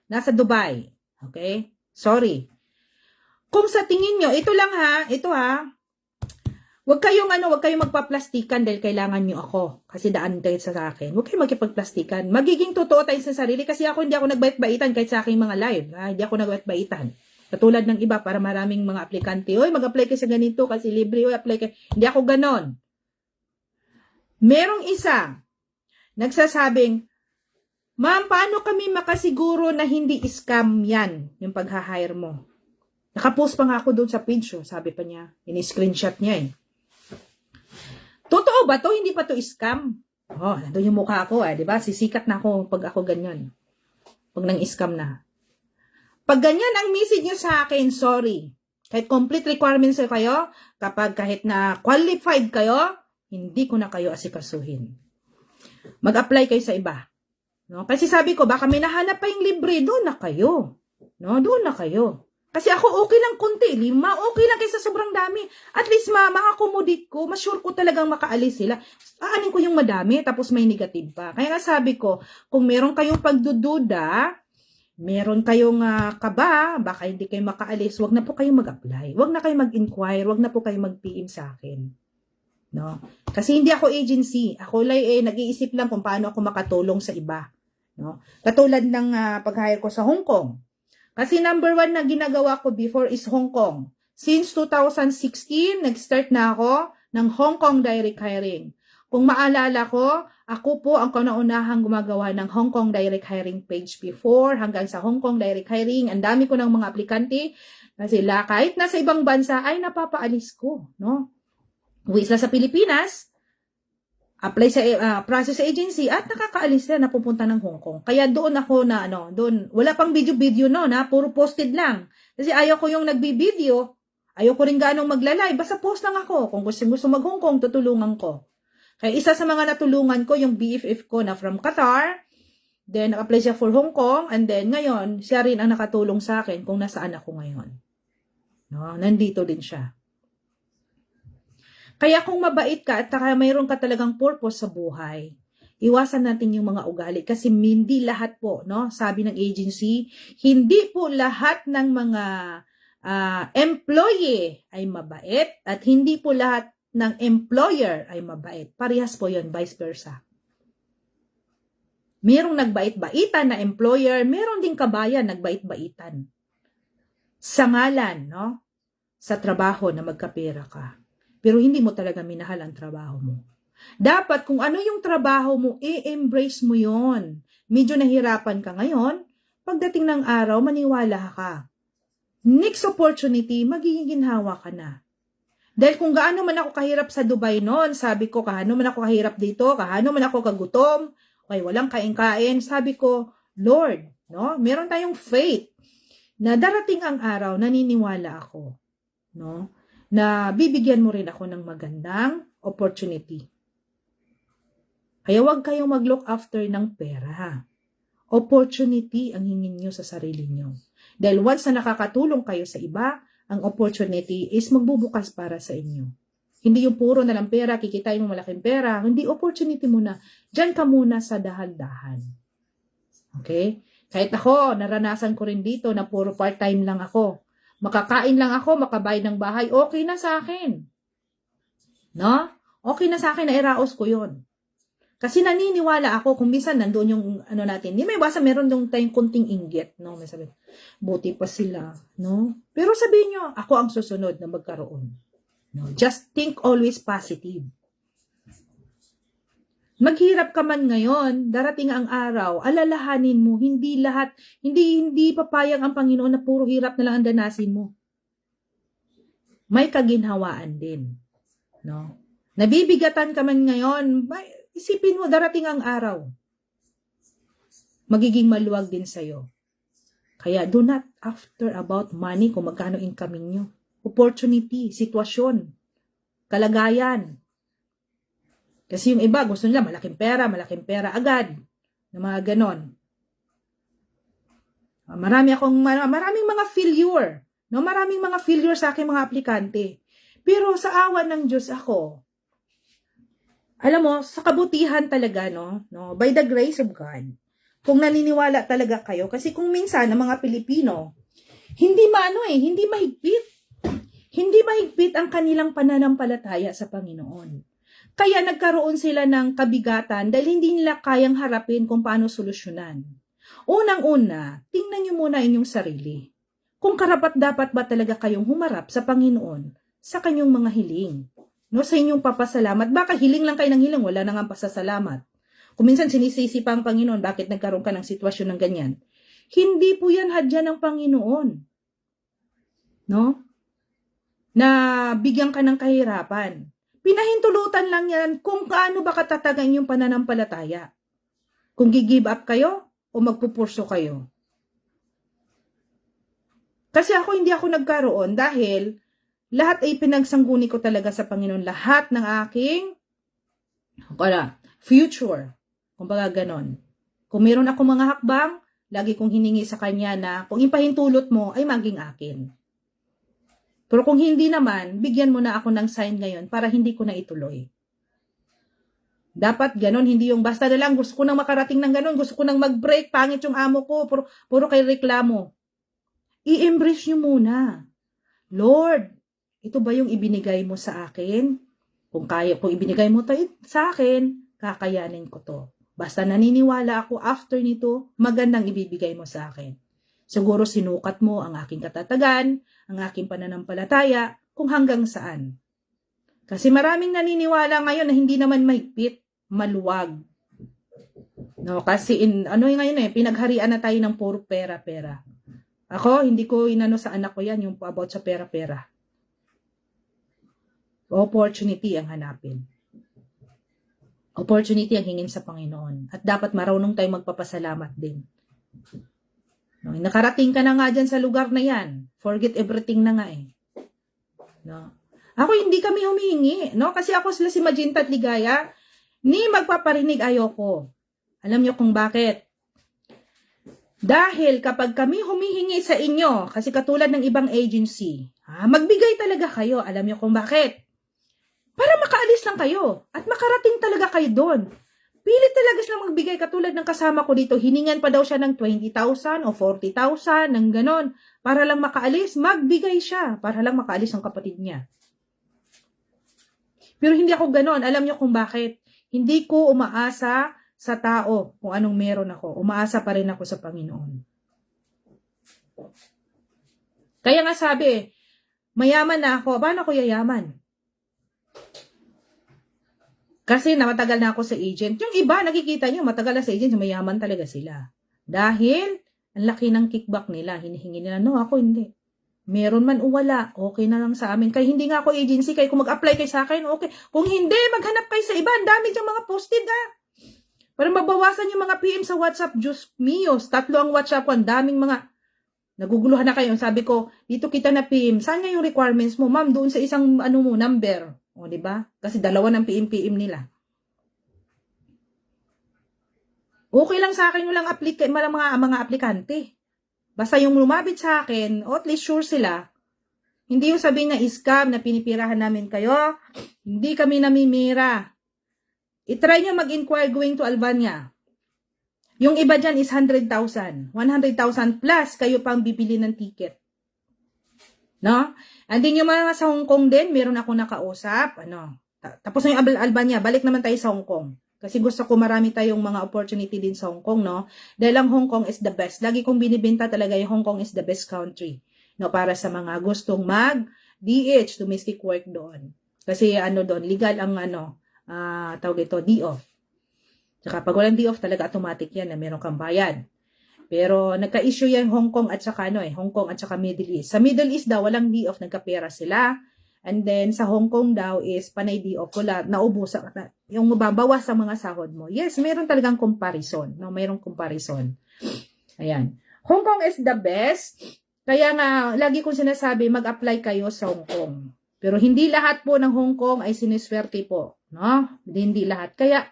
Nasa Dubai. Okay? Sorry. Kung sa tingin nyo, ito lang ha. Ito ha. Huwag kayong magpa-plastikan dahil kailangan nyo ako. Kasi daan kayo sa akin. Huwag kayong magkipag-plastikan. Magiging totoo tayo sa sarili kasi hindi ako nagbait-baitan kahit sa aking mga live. Hindi ako nagbait-baitan. Katulad ng iba para maraming mga aplikante. Oy, mag-apply kayo sa ganito kasi libre. Oy, apply kayo. Hindi ako ganon. Merong isa nagsasabing, ma'am, paano kami makasiguro na hindi scam yan, yung pag-hire mo? Nakapost pa nga ako doon sa page, sabi pa niya. In-screenshot niya eh. Totoo ba to? Hindi pa to scam? Nandun yung mukha ko di ba? Sisikat na ako pag ako ganyan. Pag nang-scam na. Pag ganyan ang message nyo sa akin, sorry. Kahit complete requirements kayo, kahit na qualified kayo, hindi ko na kayo asikasuhin. Mag-apply kayo sa iba. No? Kasi sabi ko, baka may nahanap pa yung libre, doon na kayo. No? Doon na kayo. Kasi ako okay lang konti, 5, okay lang kaysa sobrang dami. At least makakomodate ko, sure ko talagang makaalis sila. Aanin ko yung madami, tapos may negative pa. Kaya nga sabi ko, kung meron kayong pagdududa, meron kayong kaba, baka hindi kayo makaalis, wag na po kayong mag-apply. Wag na kayong mag-inquire, wag na po kayong mag-PM sa akin. No? Kasi hindi ako agency. Ako nag-iisip lang kung paano ako makatulong sa iba. No? Katulad ng pag-hire ko sa Hong Kong. Kasi number 1 na ginagawa ko before is Hong Kong. Since 2016, nag-start na ako ng Hong Kong Direct Hiring. Kung maalala ko, ako po ang kauna-unahang gumagawa ng Hong Kong Direct Hiring page before hanggang sa Hong Kong Direct Hiring. Ang dami ko ng mga aplikante kasi kahit nasa ibang bansa ay napapaalis ko. No? Uwi sila sa Pilipinas, apply sa process agency at nakakaalis na napupunta ng Hong Kong. Kaya doon ako doon wala pang video na puro posted lang. Kasi ayaw ko yung nagbi-video, ayaw ko rin ganong magla-live, basta post lang ako. Kung gusto mag Hong Kong, tutulungan ko. Kaya isa sa mga natulungan ko yung BFF ko na from Qatar, then nag-apply siya for Hong Kong, and then ngayon, siya rin ang nakatulong sa akin kung nasaan ako ngayon. No, nandito din siya. Kaya kung mabait ka at mayroon ka talagang purpose sa buhay, iwasan natin yung mga ugali kasi hindi lahat po, no? Sabi ng agency, hindi po lahat ng mga employee ay mabait at hindi po lahat ng employer ay mabait. Parehas po yun, vice versa. Merong nagbait-baitan na employer, meron ding kabayan nagbait-baitan. Sa ngalan, no? Sa trabaho na magkapera ka. Pero hindi mo talaga minahal ang trabaho mo. Dapat kung ano yung trabaho mo, i-embrace mo yon. Medyo nahirapan ka ngayon, pagdating ng araw, maniwala ka. Next opportunity, magiging ginhawa ka na. Dahil kung gaano man ako kahirap sa Dubai noon, sabi ko, kaano man ako kahirap dito, kaano man ako kagutom, okay, walang kain-kain, sabi ko, Lord, no? Meron tayong faith na darating ang araw, naniniwala ako, no? Na bibigyan mo rin ako ng magandang opportunity. Kaya huwag kayong mag-look after ng pera. Opportunity ang hingin nyo sa sarili nyo. Dahil once na nakakatulong kayo sa iba, ang opportunity is magbubukas para sa inyo. Hindi yung puro na lang pera, kikitain mo malaking pera. Hindi, opportunity muna. Diyan ka muna sa dahan-dahan. Okay? Kahit ako, naranasan ko rin dito na puro part-time lang ako. Makakain lang ako, makabayad ng bahay, okay na sa akin. No? Okay na sa akin na iraos ko yon. Kasi naniniwala ako kung minsan nandoon yung ano natin. Hindi may basa meron dong tayong kunting inggit, no? May sabi, buti pa sila, no? Pero sabihin nyo, ako ang susunod na magkaroon. No? Just think always positive. Maghirap ka man ngayon, darating ang araw, alalahanin mo, hindi lahat, hindi papayag ang Panginoon na puro hirap na lang ang danasin mo. May kaginhawaan din. No? Nabibigatan ka man ngayon, isipin mo, darating ang araw. Magiging maluwag din sa'yo. Kaya do not after about money kung magkano income nyo. Opportunity, sitwasyon, kalagayan. Kasi yung iba, gusto nila malaking pera agad. Na mga ganon. Maraming mga failure. No? Maraming mga failure sa aking mga aplikante. Pero sa awa ng Diyos ako, alam mo, sa kabutihan talaga, no? By the grace of God, kung naniniwala talaga kayo, kasi kung minsan, ang mga Pilipino, hindi mahigpit. Hindi mahigpit ang kanilang pananampalataya sa Panginoon. Kaya nagkaroon sila ng kabigatan dahil hindi nila kayang harapin kung paano solusyonan. Unang-una, tingnan nyo muna inyong sarili. Kung karapat-dapat ba talaga kayong humarap sa Panginoon sa kanyang mga hiling. No, sa inyong papasalamat. Baka hiling lang kayo ng hiling, wala nang ang pasasalamat. Kung minsan sinisisi pa ang Panginoon, bakit nagkaroon ka ng sitwasyon ng ganyan? Hindi po yan hadya ng Panginoon. No? Na bigyan ka ng kahirapan. Pinahintulutan lang yan kung kaano ba katatagan yung pananampalataya. Kung gi-give up kayo o magpupurso kayo. Kasi hindi ako nagkaroon dahil lahat ay pinagsangguni ko talaga sa Panginoon. Lahat ng aking future. Kumbaga ganon. Kung meron ako mga hakbang, lagi kong hiningi sa Kanya na kung ipahintulot mo ay maging akin. Pero kung hindi naman, bigyan mo na ako ng sign ngayon para hindi ko na ituloy. Dapat ganon, hindi yung basta na lang, gusto ko nang makarating ng ganon, gusto ko nang mag-break, pangit yung amo ko, puro kay reklamo. I-embrace nyo muna. Lord, ito ba yung ibinigay mo sa akin? Kung ibinigay mo to sa akin, kakayanin ko to. Basta naniniwala ako after nito, magandang ibibigay mo sa akin. Siguro sinukat mo ang aking katatagan, ang aking pananampalataya, kung hanggang saan. Kasi maraming naniniwala ngayon na hindi naman mahigpit, maluwag. No, kasi ngayon pinagharian na tayo ng puro pera-pera. Ako, hindi ko inano sa anak ko yan, yung about sa pera-pera. Opportunity ang hanapin. Opportunity ang hingin sa Panginoon. At dapat marunong tayong magpapasalamat din. No, nakarating ka na nga dyan sa lugar na yan. Forget everything na nga eh. No. Ako hindi kami humihingi. No? Kasi ako sila si Magenta at Ligaya. Ni magpaparinig ayoko. Alam nyo kung bakit? Dahil kapag kami humihingi sa inyo, kasi katulad ng ibang agency, magbigay talaga kayo. Alam nyo kung bakit? para makaalis lang kayo at makarating talaga kayo doon. Pilit talaga sila magbigay, katulad ng kasama ko dito, hiningan pa daw siya ng 20,000 o 40,000, ng ganon, para lang makaalis, magbigay siya, para lang makaalis ang kapatid niya. Pero hindi ako ganon, alam niyo kung bakit? Hindi ko umaasa sa tao kung anong meron ako, umaasa pa rin ako sa Panginoon. Kaya nga sabi, mayaman na ako, paano ako yayaman? Kasi matagal na ako sa agent. Yung iba, nakikita nyo, matagal na sa agent, mayaman talaga sila. Dahil, ang laki ng kickback nila, hinihingi nila. No, ako hindi. Meron man o wala, okay na lang sa amin. Kaya hindi nga ako agency, kaya kung mag-apply kayo sa akin, okay. Kung hindi, maghanap kayo sa iba. Ang dami diyang mga posted, Para mabawasan yung mga PM sa WhatsApp. Diyos miyos, 3 ang WhatsApp ko, ang daming mga, naguguluhan na kayo. Sabi ko, dito kita na PM. Saan nga yung requirements mo? Ma'am, doon sa isang number. O, di ba? Kasi 2 ng PM nila. Okay lang sa akin yung lang mga aplikante. Basta yung lumapit sa akin, o at least sure sila. Hindi yung sabihin na scam na pinipirahan namin kayo. Hindi kami namimira. I-try nyo mag-inquire going to Albania. Yung iba dyan is 100,000. 100,000 plus kayo pang bibili ng ticket. No? And then yung mga sa Hong Kong din, meron ako nakausap. Tapos na yung Albania, balik naman tayo sa Hong Kong. Kasi gusto ko marami tayong mga opportunity din sa Hong Kong, no? Dahil ang Hong Kong is the best. Lagi kong binibenta talaga yung Hong Kong is the best country. No? Para sa mga gustong mag-DH, domestic work doon. Kasi doon, legal ang tawag ito, D-off. Tsaka pag walang D-off, talaga automatic yan na meron kang bayad. Pero nagka-issue yan Hong Kong at saka Hong Kong at saka Middle East. Sa Middle East daw walang D-off, nagkapera sila. And then sa Hong Kong daw is panay D-off, wala naubusan yung mababawas sa mga sahod mo. Yes, meron talagang comparison, no? Mayroong comparison. Ayan. Hong Kong is the best. Kaya nga lagi kong sinasabi, mag-apply kayo sa Hong Kong. Pero hindi lahat po ng Hong Kong ay siniswerte po, no? Hindi lahat. Kaya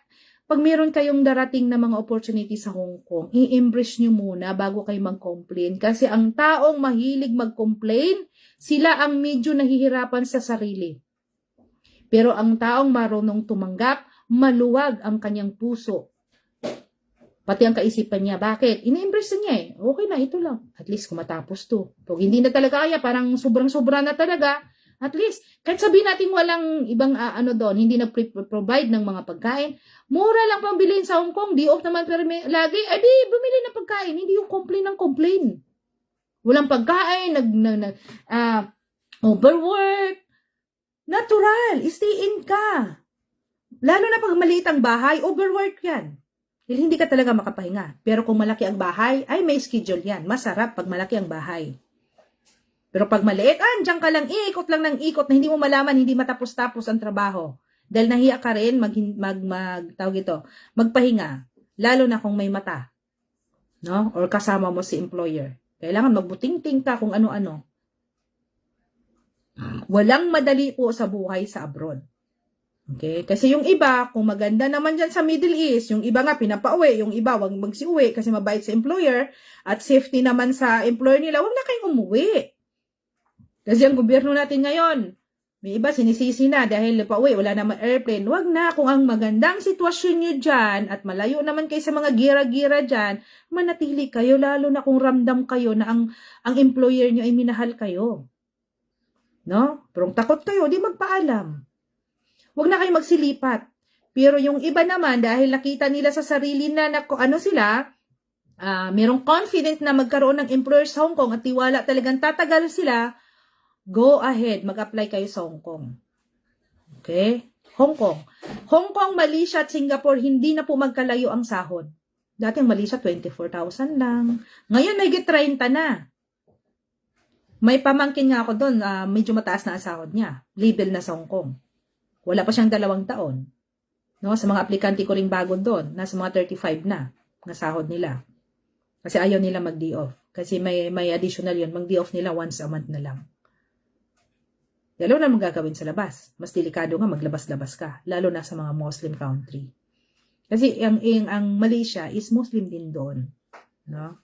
pag meron kayong darating na mga opportunity sa Hong Kong, i-embrace nyo muna bago kayo mag-complain. Kasi ang taong mahilig mag-complain, sila ang medyo nahihirapan sa sarili. Pero ang taong marunong tumanggap, maluwag ang kanyang puso. Pati ang kaisipan niya. Bakit? Ini-embrace niya Okay na, ito lang. At least kung matapos to. Pag hindi na talaga kaya, parang sobrang-sobra na talaga, at least, kahit sabihin natin walang ibang doon, hindi na-provide ng mga pagkain, mura lang pang bilhin sa Hong Kong, di off naman pero lagi, ay di, bumili ng pagkain, hindi yung complain ng complain. Walang pagkain, overwork, natural, stay in ka. Lalo na pag maliit ang bahay, overwork yan. Dahil hindi ka talaga makapahinga. Pero kung malaki ang bahay, ay may schedule yan. Masarap pag malaki ang bahay. Pero pag maliit, diyan ka lang, ikot lang ng ikot na hindi mo malaman, hindi matapos-tapos ang trabaho. Dahil nahiya ka rin magpahinga. Lalo na kung may mata. No? Or kasama mo si employer. Kailangan magbuting-ting ka kung ano-ano. Walang madali po sa buhay sa abroad. Okay? Kasi yung iba, kung maganda naman dyan sa Middle East, yung iba nga pinapauwi, yung iba wag magsiuwi kasi mabait sa employer, at safety naman sa employer nila, wag na kayong umuwi. Kasi ang gobyerno natin ngayon, may iba sinisisi na dahil pauwi, wala naman airplane. Wag na, kung ang magandang sitwasyon nyo dyan at malayo naman kayo sa mga gira-gira dyan, manatili kayo, lalo na kung ramdam kayo na ang employer nyo ay minahal kayo. No? Pero takot kayo, di magpaalam. Wag na kayo magsilipat. Pero yung iba naman, dahil nakita nila sa sarili na sila, merong confident na magkaroon ng employer sa Hong Kong at tiwala talagang tatagal sila, go ahead, mag-apply kayo sa Hong Kong. Okay? Hong Kong. Hong Kong, Malaysia at Singapore, hindi na po magkalayo ang sahod. Dati ang Malaysia, 24,000 lang. Ngayon, nagigit 30 na. May pamangkin nga ako doon, medyo mataas na ang sahod niya. Level na sa Hong Kong. Wala pa siyang 2 taon. No? Sa mga aplikante ko ring bago doon, nasa mga 35 na sahod nila. Kasi ayaw nila mag-day off. Kasi may additional yun. Mag-day off nila once a month na lang. Lalo na magagawin sa labas. Mas delikado nga maglabas-labas ka. Lalo na sa mga Muslim country. Kasi ang Malaysia is Muslim din doon. No?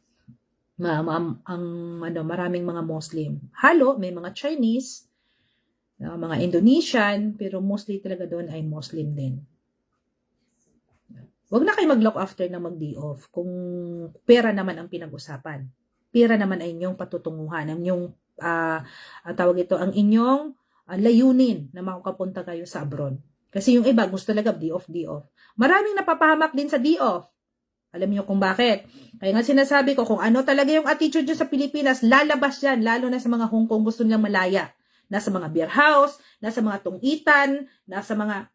Maraming mga Muslim. Halo, may mga Chinese. mga Indonesian, pero mostly talaga doon ay Muslim din. Huwag na kayo mag-look after na mag-day off kung pera naman ang pinag-usapan. Pera naman ay inyong patutunguhan, ang inyong, tawag ito, ang inyong layunin na makapunta kayo sa abroad. Kasi yung iba gusto talaga day off, day off. Maraming napapahamak din sa day off. Alam niyo kung bakit. Kaya nga sinasabi ko, kung ano talaga yung attitude nyo sa Pilipinas, lalabas yan, lalo na sa mga Hong Kong gusto nilang malaya. Nasa mga beer house, nasa mga tungitan, nasa mga,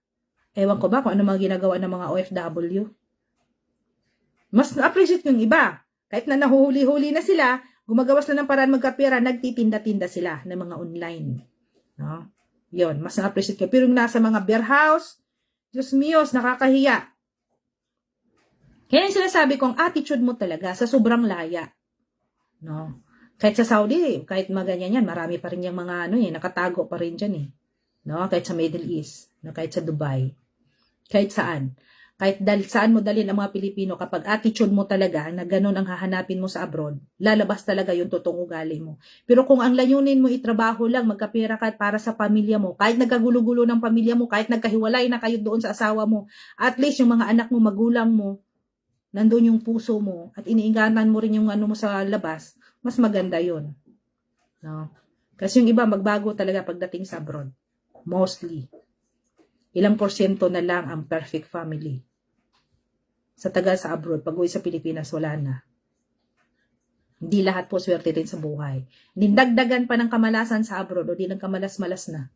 ewan ko ba kung ano mga ginagawa ng mga OFW. Mas na-appreciate yung iba. Kahit na nahuhuli-huli na sila, gumagawas na ng paraan magkapera, nagtitinda-tinda sila ng mga online. No? Yun, mas na-appreciate ko. Pero yung nasa mga beer house, Diyos miyos, nakakahiya. Kaya yung sinasabi ko, ang attitude mo talaga sa sobrang laya. No? Kahit sa Saudi, kahit maganyan yan, marami pa rin yung mga nakatago pa rin dyan eh. No? Kahit sa Middle East, no? Kahit sa Dubai, kahit saan. Kahit saan mo dalhin ang mga Pilipino, kapag attitude mo talaga na ganun ang hahanapin mo sa abroad, lalabas talaga yung totoong ugali mo. Pero kung ang layunin mo itrabaho lang, magkapera ka para sa pamilya mo, kahit nagkagulo-gulo ng pamilya mo, kahit nagkahiwalay na kayo doon sa asawa mo, at least yung mga anak mo, magulang mo, nandun yung puso mo, at iniingatan mo rin yung ano mo sa labas, mas maganda yun. No? Kasi yung iba, magbago talaga pagdating sa abroad. Mostly. Ilang porsyento na lang ang perfect family. Sa tagal sa abroad, pag uwi sa Pilipinas, wala na. Hindi lahat po swerte din sa buhay. Dagdagan pa ng kamalasan sa abroad o di nagkamalas-malas na.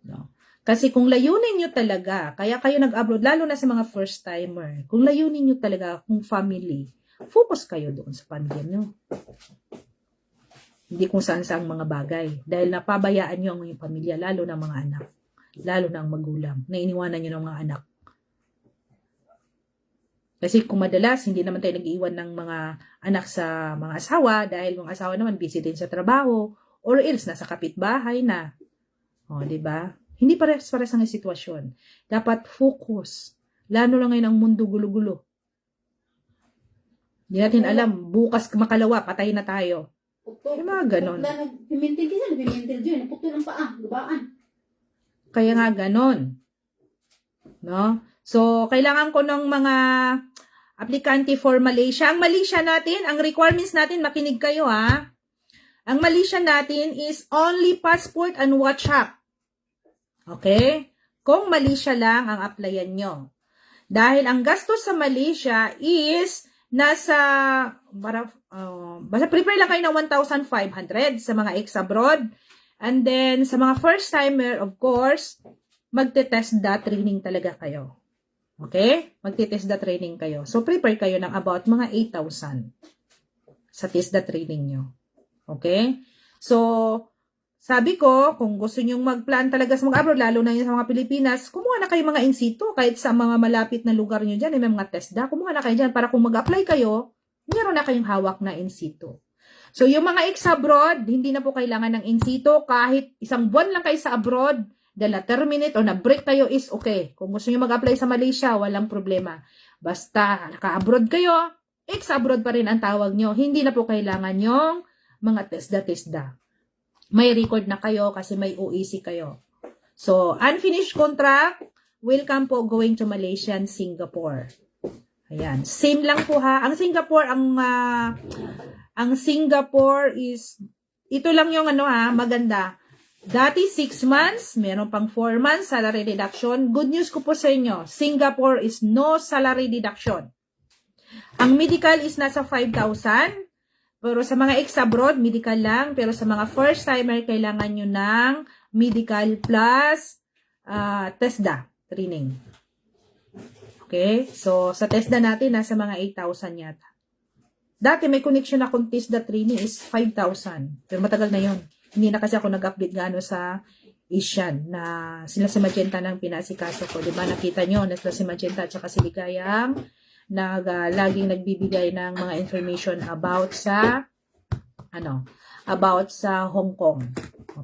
No? Kasi kung layunin nyo talaga, kaya kayo nag-abroad, lalo na sa mga first-timer, kung layunin nyo talaga kung family, focus kayo doon sa pamilya nyo. Hindi kung saan-saang mga bagay. Dahil napabayaan nyo ang inyong pamilya, lalo na mga anak. Lalo na ang magulang, na iniwanan nyo ng mga anak. Kasi kung madalas, hindi naman tayo nag-iwan ng mga anak sa mga asawa, dahil mga asawa naman busy din sa trabaho, or else nasa kapitbahay na. O, diba? Hindi pares-pares ang sitwasyon. Dapat focus. Lalo lang ngayon ang mundo gulo-gulo. Hindi natin alam, bukas makalawa, patay na tayo. Yung mga ganon. Pimentel ka dyan, pimentel dyan, puto ng paa, gabaan. Kaya nga ganon. No? So, kailangan ko ng mga aplikante for Malaysia. Ang Malaysia natin, ang requirements natin, makinig kayo ha. Ang Malaysia natin is only passport and WhatsApp. Okay? Kung Malaysia lang ang applyan nyo. Dahil ang gastos sa Malaysia is nasa, basta prepare lang kayo ng 1,500 sa mga ex-abroad. And then, sa mga first-timer, of course, magte-TESDA training talaga kayo. Okay? Magte-TESDA training kayo. So, prepare kayo ng about mga 8,000 sa TESDA training nyo. Okay? So, sabi ko, kung gusto nyong mag-plan talaga sa mga abroad, lalo na yun sa mga Pilipinas, kumuha na kayo mga in situ, kahit sa mga malapit na lugar nyo dyan, may mga TESDA, kumuha na kayo dyan para kung mag-apply kayo, meron na kayong hawak na in situ. So, yung mga ex-abroad, hindi na po kailangan ng in situ, kahit isang buwan lang kayo sa abroad, dahil na-terminate o na-break kayo is okay. Kung gusto nyo mag-apply sa Malaysia, walang problema. Basta, naka-abroad kayo, ex-abroad pa rin ang tawag nyo. Hindi na po kailangan yung mga TESDA. May record na kayo kasi may OEC kayo. So, unfinished contract, welcome po going to Malaysia and Singapore. Ayan. Same lang po ha. Ang Singapore is, ito lang yung maganda. Dati 6 months, meron pang 4 months salary reduction. Good news ko po sa inyo, Singapore is no salary deduction. Ang medical is nasa 5,000. Pero sa mga ex-abroad, medical lang. Pero sa mga first-timer, kailangan nyo ng medical plus TESDA training. Okay? So, sa TESDA natin, nasa mga 8,000 yata. Dati may connection akong TESDA training is 5,000. Pero matagal na yon. Hindi na kasi ako nag-update gaano sa Asian na sila si Magenta nang pinasikaso ko. Diba? Nakita nyo na sila si Magenta at saka si Ligayang laging nagbibigay ng mga information about sa Hong Kong.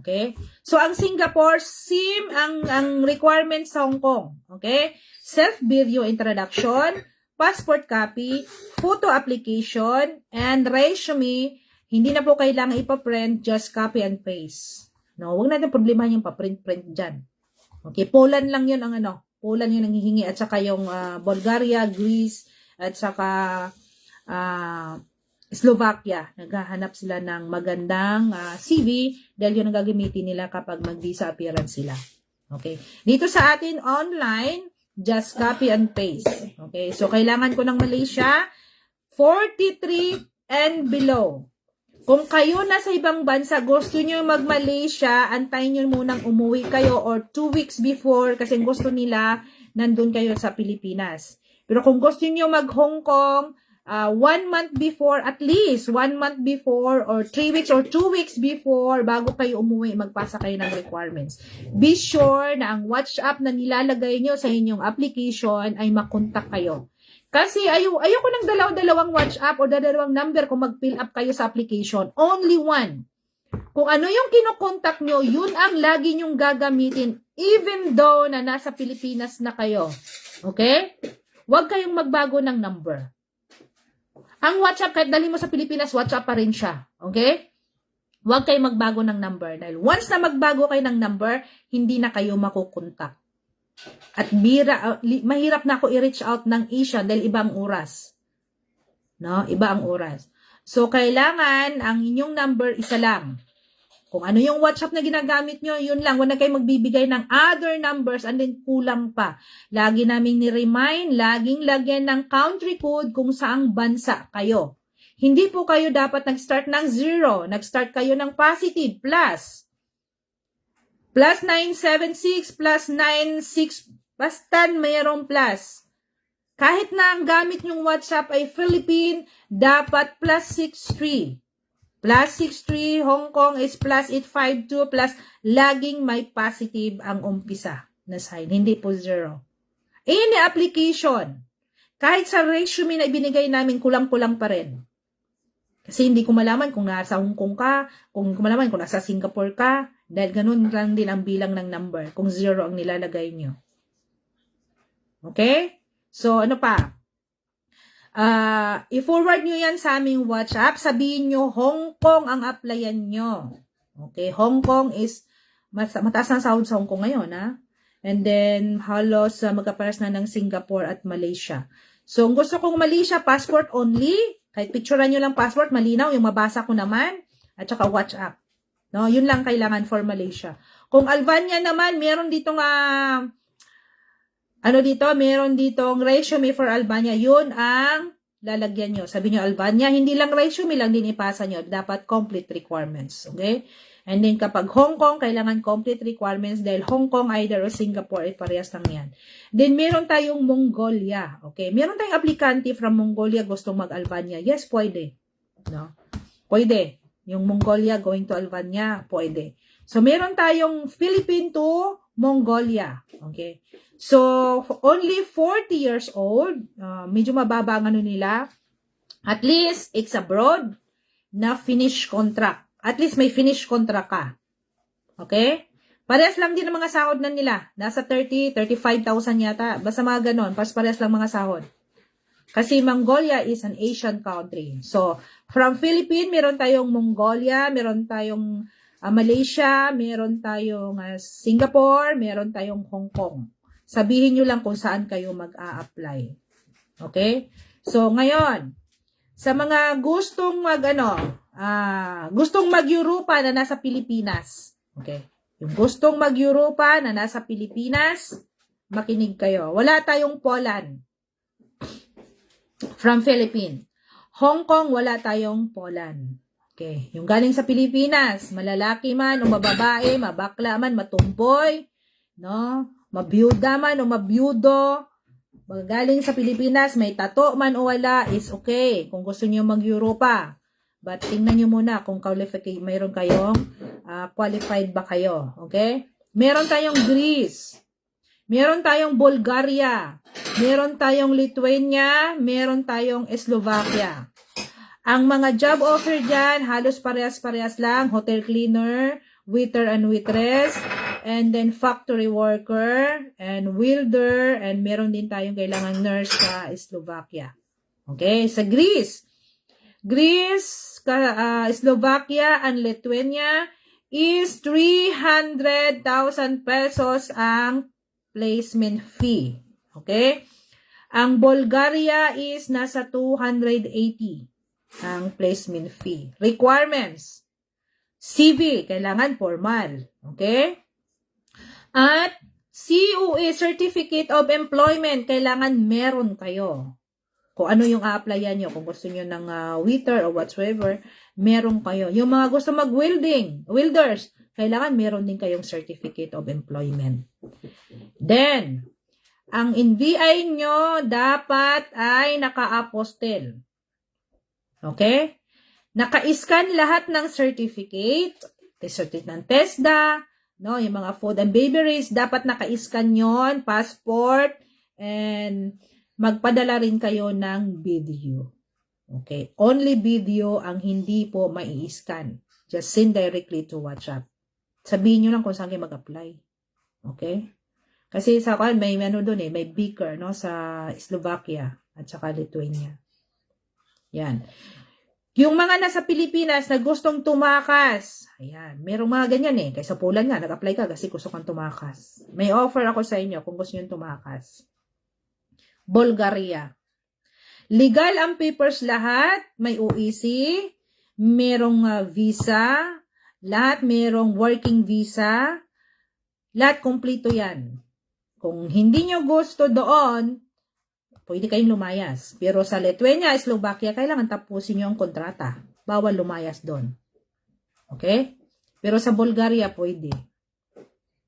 Okay? So, ang Singapore, same ang requirements sa Hong Kong. Okay? Self-video introduction, passport copy, photo application, and resume. Hindi na po kailangan ipa-print, just copy and paste. No, wag natin problemahin yung pa-print-print dyan. Okay, Poland lang yun ang Poland yung nanghihingi at saka yung Bulgaria, Greece, at saka Slovakia. Naghahanap sila ng magandang CV dahil yun ang gagamitin nila kapag mag-visa appearance sila. Okay. Dito sa atin online, just copy and paste. Okay. So, kailangan ko ng Malaysia, 43 and below. Kung kayo nasa ibang bansa, gusto nyo mag-Malaysia, antayin nyo munang umuwi kayo or 2 weeks before kasi gusto nila nandun kayo sa Pilipinas. Pero kung gusto nyo mag-Hong Kong, 1 month before, at least 1 month before or 3 weeks or 2 weeks before, bago kayo umuwi, magpasa kayo ng requirements. Be sure na ang WhatsApp na nilalagay nyo sa inyong application ay makontak kayo. Kasi ayoko ng dalawang WhatsApp o dalawang number kung mag-fill up kayo sa application. Only one. Kung ano yung kinokontak nyo, yun ang lagi nyong gagamitin even though na nasa Pilipinas na kayo. Okay? Huwag kayong magbago ng number. Ang WhatsApp, kahit dali mo sa Pilipinas, WhatsApp pa rin siya. Okay? Huwag kayong magbago ng number. Dahil once na magbago kayo ng number, hindi na kayo makukontak. At mahirap na ako i-reach out ng Asia dahil iba ang oras. No? Iba ang oras. So, kailangan ang inyong number isa lang. Kung ano yung WhatsApp na ginagamit nyo, yun lang. Huwag na kayo magbibigay ng other numbers and then kulang pa. Lagi namin ni-remind, laging lagyan ng country code kung saang bansa kayo. Hindi po kayo dapat nag-start ng 0. Nag-start kayo ng positive, plus 976, plus 96, basta mayroong plus. Kahit na ang gamit nyong WhatsApp ay Philippine, dapat plus 63. Plus 63, Hong Kong is plus 852, plus laging may positive ang umpisa na sign, hindi po 0. Any application, kahit sa resume na ibinigay namin, kulang-kulang pa rin. Kasi hindi ko malaman kung nasa Hong Kong ka, kung malaman kung nasa Singapore ka, dahil ganun lang din ang bilang ng number, kung 0 ang nilalagay nyo. Okay? So, ano pa? I-forward nyo yan sa aming WhatsApp. Sabihin nyo, Hong Kong ang applyan nyo. Okay? Hong Kong is, mataas ang sahod sa Hong Kong ngayon, ha? And then, halos magkaparas na ng Singapore at Malaysia. So, kung gusto kong Malaysia, passport only. Kahit picturean nyo lang passport, malinaw, yung mabasa ko naman. At saka WhatsApp. No, yun lang kailangan for Malaysia. Kung Albania naman, meron ditong meron ditong resume for Albania. Yun ang lalagyan nyo. Sabi nyo Albania, hindi lang resume lang din ipasa nyo. Dapat complete requirements. Okay? And then kapag Hong Kong, kailangan complete requirements dahil Hong Kong, either o Singapore, ay parehas lang yan. Then meron tayong Mongolia. Okay? Meron tayong aplikante from Mongolia gustong mag-Albania. Yes, pwede. No? Pwede. Yung Mongolia going to Albania, pwede. So, meron tayong Philippine to Mongolia. Okay? So, only 40 years old. Medyo mababa ang nila. At least, it's abroad na finish contract. At least may finish contract ka. Okay? Parehas lang din ang mga sahod na nila. Nasa 30, 35,000 yata. Basta mga ganon. Parehas lang mga sahod. Kasi Mongolia is an Asian country. So, from Philippines, meron tayong Mongolia, meron tayong Malaysia, meron tayong Singapore, meron tayong Hong Kong. Sabihin nyo lang kung saan kayo mag-a-apply. Okay? So, ngayon, sa mga gustong gustong mag-Europa na nasa Pilipinas. Okay? Yung gustong mag-Europa na nasa Pilipinas, makinig kayo. Wala tayong Poland. From Philippines. Hong Kong, wala tayong Poland. Okay. Yung galing sa Pilipinas, malalaki man o mababae, mabakla man, matumboy, no? Mabiyuda man o mabiyudo, galing sa Pilipinas, may tato man o wala, is okay. Kung gusto niyo mag-Europa. But tingnan niyo muna kung mayroon kayong qualified ba kayo. Okay? Meron tayong Greece. Meron tayong Bulgaria, meron tayong Lithuania, meron tayong Slovakia. Ang mga job offer dyan, halos parehas-parehas lang. Hotel cleaner, waiter and waitress, and then factory worker, and welder, and meron din tayong kailangang nurse sa Slovakia. Okay, sa Greece, Slovakia, and Lithuania, is 300,000 pesos ang placement fee. Okay? Ang Bulgaria is nasa 280 ang placement fee. Requirements. CV, kailangan formal. Okay? At COE, Certificate of Employment, kailangan meron kayo. Kung ano yung a-applyan nyo, kung gusto nyo ng waiter or whatsoever, meron kayo. Yung mga gusto mag-welding, welders, kailangan meron din kayong Certificate of Employment. Then, ang NBI nyo dapat ay naka-apostel. Okay? Naka-scan lahat ng certificate ng TESDA, no, yung mga food and beverages, dapat naka-scan yon, passport, and magpadala rin kayo ng video. Okay? Only video ang hindi po mai-scan. Just send directly to WhatsApp. Sabihin nyo lang kung saan kayo mag-apply. Okay? Kasi sa akin, may ano doon may beaker, no, sa Slovakia at saka Lithuania. Yan. Yung mga nasa Pilipinas na gustong tumakas, ayan, merong mga ganyan kaysa Poland nga, nag-apply ka kasi gusto kang tumakas. May offer ako sa inyo kung gusto nyo tumakas. Bulgaria. Legal ang papers lahat, may OEC, merong visa, lahat merong working visa, lahat kumpleto yan. Kung hindi nyo gusto doon, pwede kayong lumayas. Pero sa Lithuania, Slovakia, kailangan tapusin nyo ang kontrata. Bawal lumayas doon. Okay? Pero sa Bulgaria, pwede.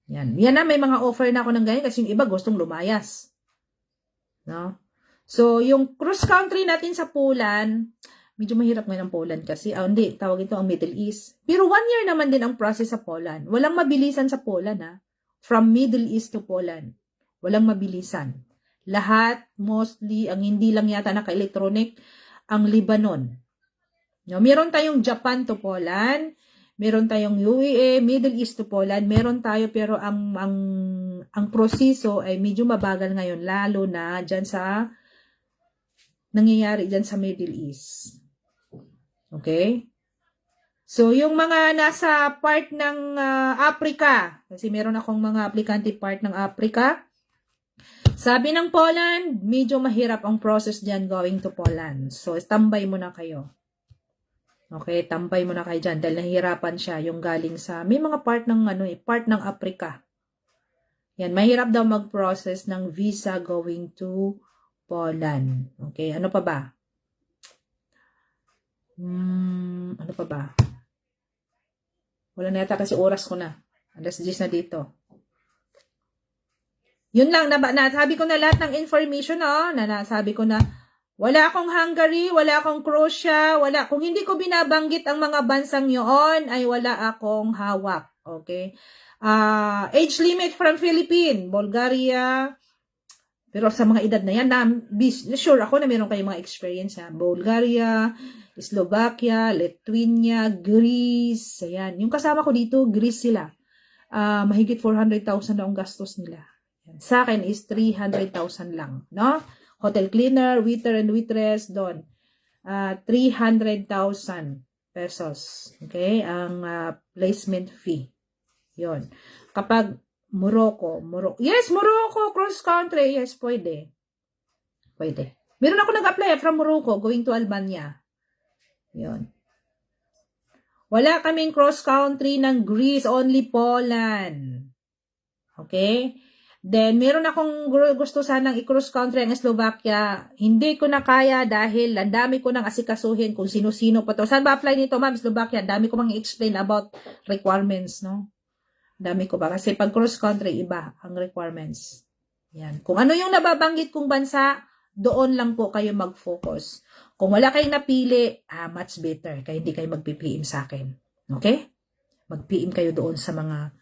Yan. Yan na, may mga offer na ako ng ganyan kasi yung iba gustong lumayas. No? So, yung cross country natin sa Poland, medyo mahirap ngayon ang Poland kasi, hindi, tawag ito ang Middle East. Pero 1 year naman din ang process sa Poland. Walang mabilisan sa Poland, ha? From Middle East to Poland. Walang mabilisan. Lahat, mostly, ang hindi lang yata naka-electronic, ang Lebanon. No, meron tayong Japan to Poland, meron tayong UAE, Middle East to Poland, meron tayo pero ang proseso ay medyo mabagal ngayon, lalo na dyan sa nangyayari dyan sa Middle East. Okay? So, yung mga nasa part ng Africa, kasi meron akong mga aplikante part ng Africa, sabi ng Poland, medyo mahirap ang process dyan going to Poland. So, tambay muna kayo. Okay, tambay muna kayo dyan dahil nahihirapan siya yung galing sa, may mga part ng part ng Africa. Yan, mahirap daw mag-process ng visa going to Poland. Okay, ano pa ba? Ano pa ba? Wala na yata kasi oras ko na. Alas 10 na dito. Yun lang, nasabi ko na lahat ng information, nasabi ko na, wala akong Hungary, wala akong Croatia, kung hindi ko binabanggit ang mga bansang yun, ay wala akong hawak, okay? Age limit from Philippines, Bulgaria, pero sa mga edad na yan, sure ako na meron kayong mga experience, Bulgaria, Slovakia, Lithuania, Greece, ayan. Yung kasama ko dito, Greece sila. Mahigit 400,000 na ang gastos nila. Sa akin is 300,000 lang, no? Hotel cleaner, waiter and waitress, doon. 300,000 pesos. Okay? Ang placement fee. Yon. Kapag Morocco. Yes, Morocco, cross country. Yes, pwede. Pwede. Meron ako nag-apply from Morocco going to Albania. Yon. Wala kaming cross country ng Greece, only Poland. Okay? Then, meron akong gusto sanang i-cross country ang Slovakia. Hindi ko na kaya dahil ang dami ko nang asikasuhin kung sino-sino pa to. Saan ba apply nito, ma'am? Slovakia. Dami ko mang i-explain about requirements, no? Dami ko ba? Kasi pag cross country, iba ang requirements. Yan. Kung ano yung nababanggit kong bansa, doon lang po kayo mag-focus. Kung wala kayong napili, much better. Kaya hindi kayo mag-PM sa akin. Okay? Mag-PM kayo doon sa mga,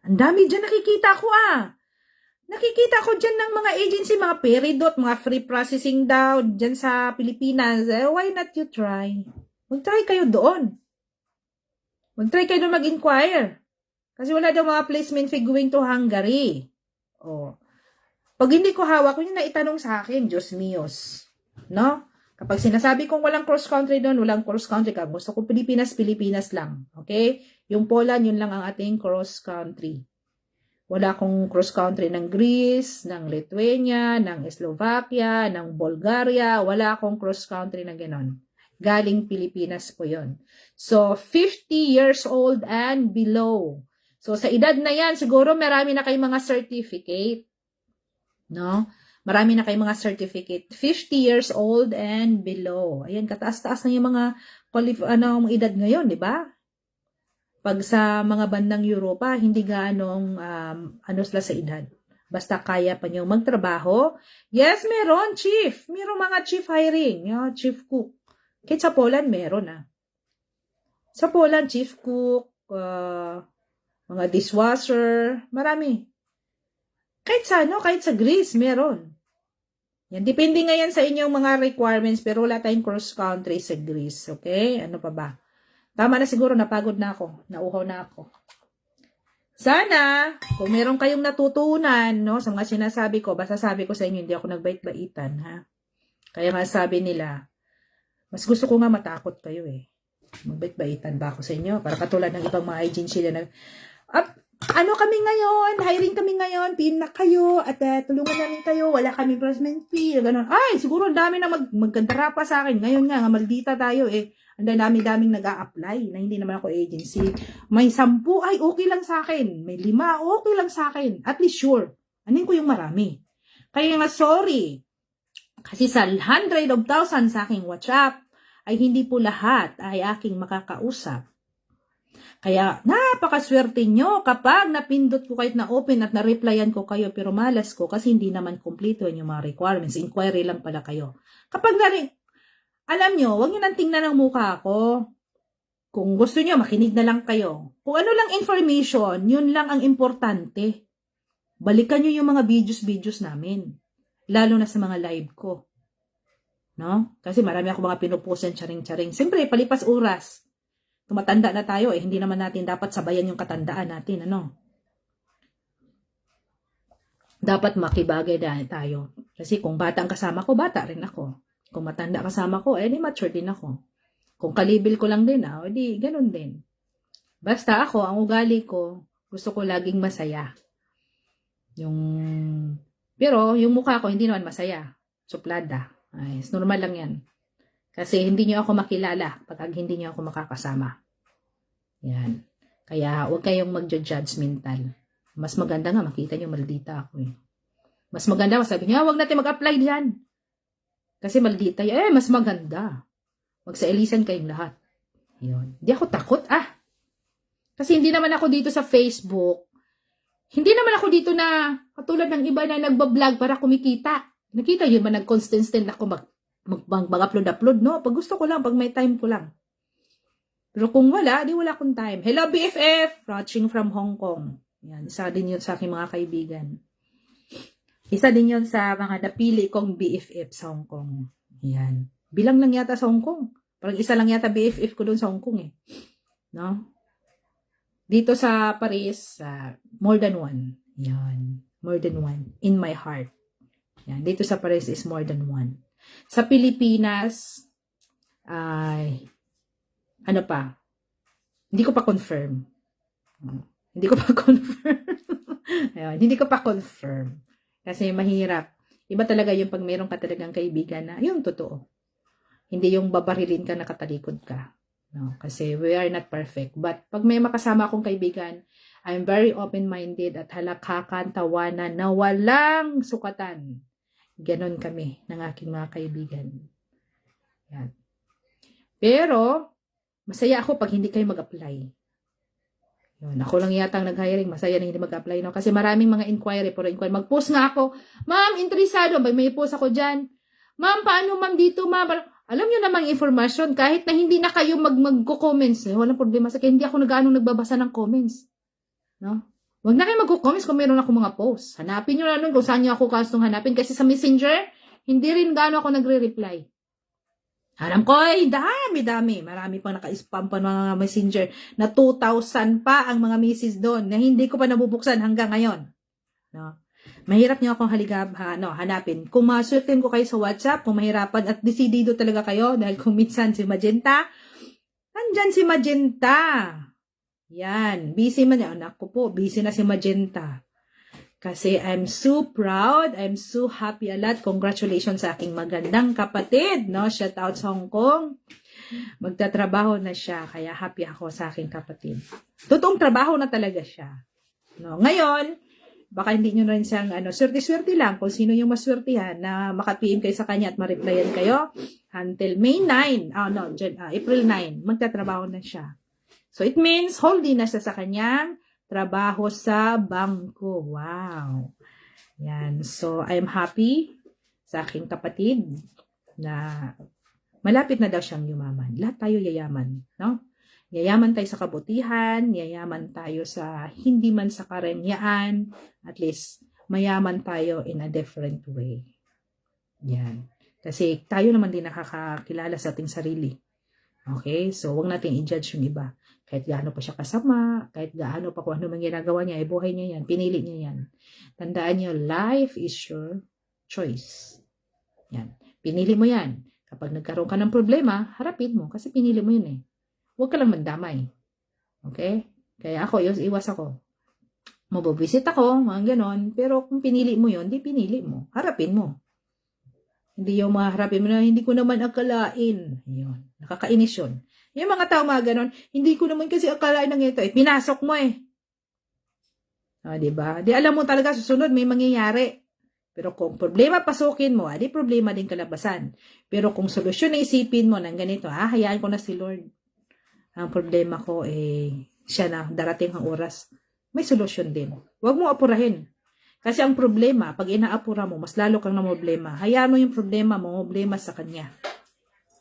ang dami dyan nakikita ko Nakikita ko dyan ng mga agency, mga Peridot, mga free processing daw, dyan sa Pilipinas. Why not you try? Mag-try kayo doon. Mag-try kayo doon mag-inquire. Kasi wala daw mga placement fee going to Hungary. Pag hindi ko hawak, yun na itanong sa akin, Diyos míos. No? Kapag sinasabi kong walang cross-country doon, walang cross-country ka. Gusto ko Pilipinas, Pilipinas lang. Okay? Yung Poland, yun lang ang ating cross-country. Wala akong cross-country ng Greece, ng Lithuania, ng Slovakia, ng Bulgaria. Wala akong cross-country na ganon. Galing Pilipinas po yon. So, 50 years old and below. So, sa edad na yan, siguro marami na kayong mga certificate. No? Marami na kayong mga certificate. 50 years old and below. Ayan, kataas-taas na yung mga edad ngayon, di ba? Pag sa mga bandang Europa, hindi gaanong sila sa edad. Basta kaya pa nyo magtrabaho. Yes, meron, chief. Meron mga chief hiring. Chief cook. Kahit sa Poland, meron Sa Poland, chief cook, mga dishwasher, marami. Kahit sa Greece, meron. Yan, depende ngayon sa inyong mga requirements, pero wala tayong cross-country sa Greece. Okay? Ano pa ba? Tama na siguro, napagod na ako. Nauhaw na ako. Sana, kung meron kayong natutunan, no, sa mga sinasabi ko, basta sabi ko sa inyo, hindi ako nagbait-baitan, ha? Kaya nga sabi nila, mas gusto ko nga matakot kayo, Magbait-baitan ba ako sa inyo? Para katulad ng ibang mga agency na kami ngayon, hiring kami ngayon, pin na kayo, at tulungan namin kayo, wala kami placement fee, gano'n. Ay, siguro ang dami na magkandara pa sa akin. Ngayon nga, maldita tayo, ang dami-daming nag-a-apply na hindi naman ako agency. May 10, ay okay lang sa akin. May 5, okay lang sa akin. At least sure. Anin ko yung marami. Kaya nga, sorry. Kasi sa 100 of thousands sa aking WhatsApp, ay hindi po lahat ay aking makakausap. Kaya, napakaswerte nyo kapag napindot ko kahit na open at na-replyan ko kayo, pero malas ko kasi hindi naman kompleto yung mga requirements. Inquiry lang pala kayo. Kapag alam nyo, huwag nyo nang tingnan ng mukha ko. Kung gusto nyo, makinig na lang kayo. Kung ano lang information, yun lang ang importante. Balikan nyo yung mga videos namin. Lalo na sa mga live ko. No? Kasi marami ako mga pinupost charing-charing. Siyempre, palipas oras. Tumatanda na tayo, hindi naman natin dapat sabayan yung katandaan natin, Dapat makibagay na tayo. Kasi kung bata ang kasama ko, bata rin ako. Kung matanda kasama ko, di mature din ako. Kung kalibil ko lang din, di ganun din. Basta ako, ang ugali ko, gusto ko laging masaya. Pero yung mukha ko, hindi naman masaya. Suplada. Ay, normal lang yan. Kasi hindi nyo ako makilala pag hindi nyo ako makakasama. Yan. Kaya huwag kayong mag-judgmental. Mas maganda nga makita nyo maldita ako Mas maganda, sabi nyo, huwag natin mag-apply diyan. Kasi maldita yun. Mas maganda. Magsailisan kayong lahat. Yun. Hindi ako takot, Kasi hindi naman ako dito sa Facebook. Hindi naman ako dito na katulad ng iba na nagbablog para kumikita. Nakita yun ba nag-constant ako mag-upload, no? Pag gusto ko lang, pag may time ko lang. Pero kung wala, di wala akong time. Hello, BFF! Watching from Hong Kong. Yan, isa din yun sa aking mga kaibigan. Isa din yun sa mga napili kong BFF sa Hong Kong. Yan. Bilang lang yata sa Hong Kong. Parang isa lang yata BFF ko doon sa Hong Kong, No? Dito sa Paris, more than one. Yan. More than one. In my heart. Yan. Dito sa Paris is more than one. Sa Pilipinas, ano pa? Hindi ko pa confirm. Hindi ko pa confirm. Ayun, hindi ko pa confirm. Kasi mahirap. Iba talaga yung pag mayroon ka talagang kaibigan na, yung totoo. Hindi yung babarilin ka, nakatalikod ka. No? Kasi we are not perfect. But pag may makasama akong kaibigan, I'm very open-minded at halakhakan, tawanan na walang sukatan. Ganon kami ng aking mga kaibigan. Yan. Pero, masaya ako pag hindi kayo mag-apply. Yun, ako lang yata ang nag-hiring, masaya na hindi mag-apply. No? Kasi maraming mga inquiry. Mag-post nga ako, ma'am, interesado. May post ako dyan. Ma'am, paano ma'am dito, ma'am? Alam nyo namang informasyon, kahit na hindi na kayo mag-comments. Walang problema sa kaya hindi ako nagbabasa ng comments. No? Huwag na kayo mag-comments kung meron ako mga posts. Hanapin nyo na nun kung saan nyo ako gustong hanapin. Kasi sa Messenger, hindi rin gaano ako nagre-reply. Alam ko, dami. Marami pang naka-spam pa mga Messenger na 2,000 pa ang mga messages doon na hindi ko pa nabubuksan hanggang ngayon. No? Mahirap nyo akong hanapin. Kung masurtin ko kayo sa WhatsApp, kung mahirapan at desidido talaga kayo, dahil kung minsan si Magenta, nandyan si Magenta. Yan. Busy man yan. Anak ko po, busy na si Magenta. Kasi I'm so proud, I'm so happy a lot. Congratulations sa aking magandang kapatid, no? Shout out sa Hong Kong. Magtatrabaho na siya, kaya happy ako sa aking kapatid. Totoong trabaho na talaga siya. No? Ngayon, baka hindi nyo rin siyang swerte-swerte lang kung sino yung maswertihan na maka-PM kayo sa kanya at ma-replyan kayo. Until May 9, April 9, magtatrabaho na siya. So it means, holding na siya sa kanyang trabaho sa bangko. Wow. Yan. So, I'm happy sa aking kapatid na malapit na daw siyang yumaman. Lahat tayo yayaman, no? Yayaman tayo sa kabutihan, yayaman tayo sa hindi man sa karengyaan, at least mayaman tayo in a different way. Yan. Kasi tayo naman din nakakakilala sa ating sarili. Okay? So, huwag natin i-judge yung iba. Kahit gaano pa siya kasama, kahit gaano pa kung ano man ginagawa niya, buhay niya yan, pinili niya yan. Tandaan niyo, life is your choice. Yan. Pinili mo yan. Kapag nagkaroon ka ng problema, harapin mo kasi pinili mo yun eh. Huwag ka lang mandamay. Okay? Kaya ako, iwas ako. Mabubisit ako, mga ganon. Pero kung pinili mo yun, di pinili mo. Harapin mo. Hindi yung maharapin mo na, hindi ko naman akalain. Yun. Nakakainis yun. Yung mga tao mga ganon, hindi ko naman kasi akalain ng ito. Pinasok mo eh. Diba? Di alam mo talaga, susunod may mangyayari. Pero kung problema pasukin mo, di problema din kalabasan. Pero kung solusyon na isipin mo ng ganito, hayaan ko na si Lord. Ang problema ko, siya na, darating ang oras. May solusyon din. Huwag mo apurahin. Kasi ang problema, pag inaapura mo, mas lalo kang problema. Hayaan mo yung problema sa kanya.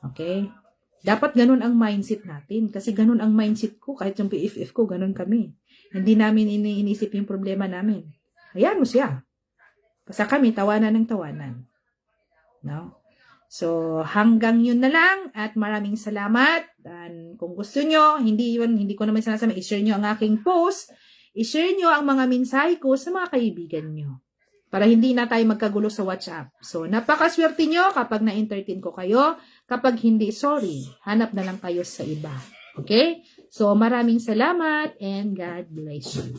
Okay? Dapat ganun ang mindset natin. Kasi ganun ang mindset ko. Kahit yung PFF ko, ganun kami. Hindi namin iniisip yung problema namin. Hayaan mo siya. Basta kami, tawanan ng tawanan. No? So, hanggang yun na lang. At maraming salamat. And kung gusto nyo, hindi ko naman sinasabi, i-share nyo ang aking post. I-share nyo ang mga mensahe ko sa mga kaibigan nyo. Para hindi na tayo magkagulo sa WhatsApp. So, napakaswerte nyo kapag na-entertain ko kayo. Kapag hindi, sorry. Hanap na lang kayo sa iba. Okay? So, maraming salamat and God bless you.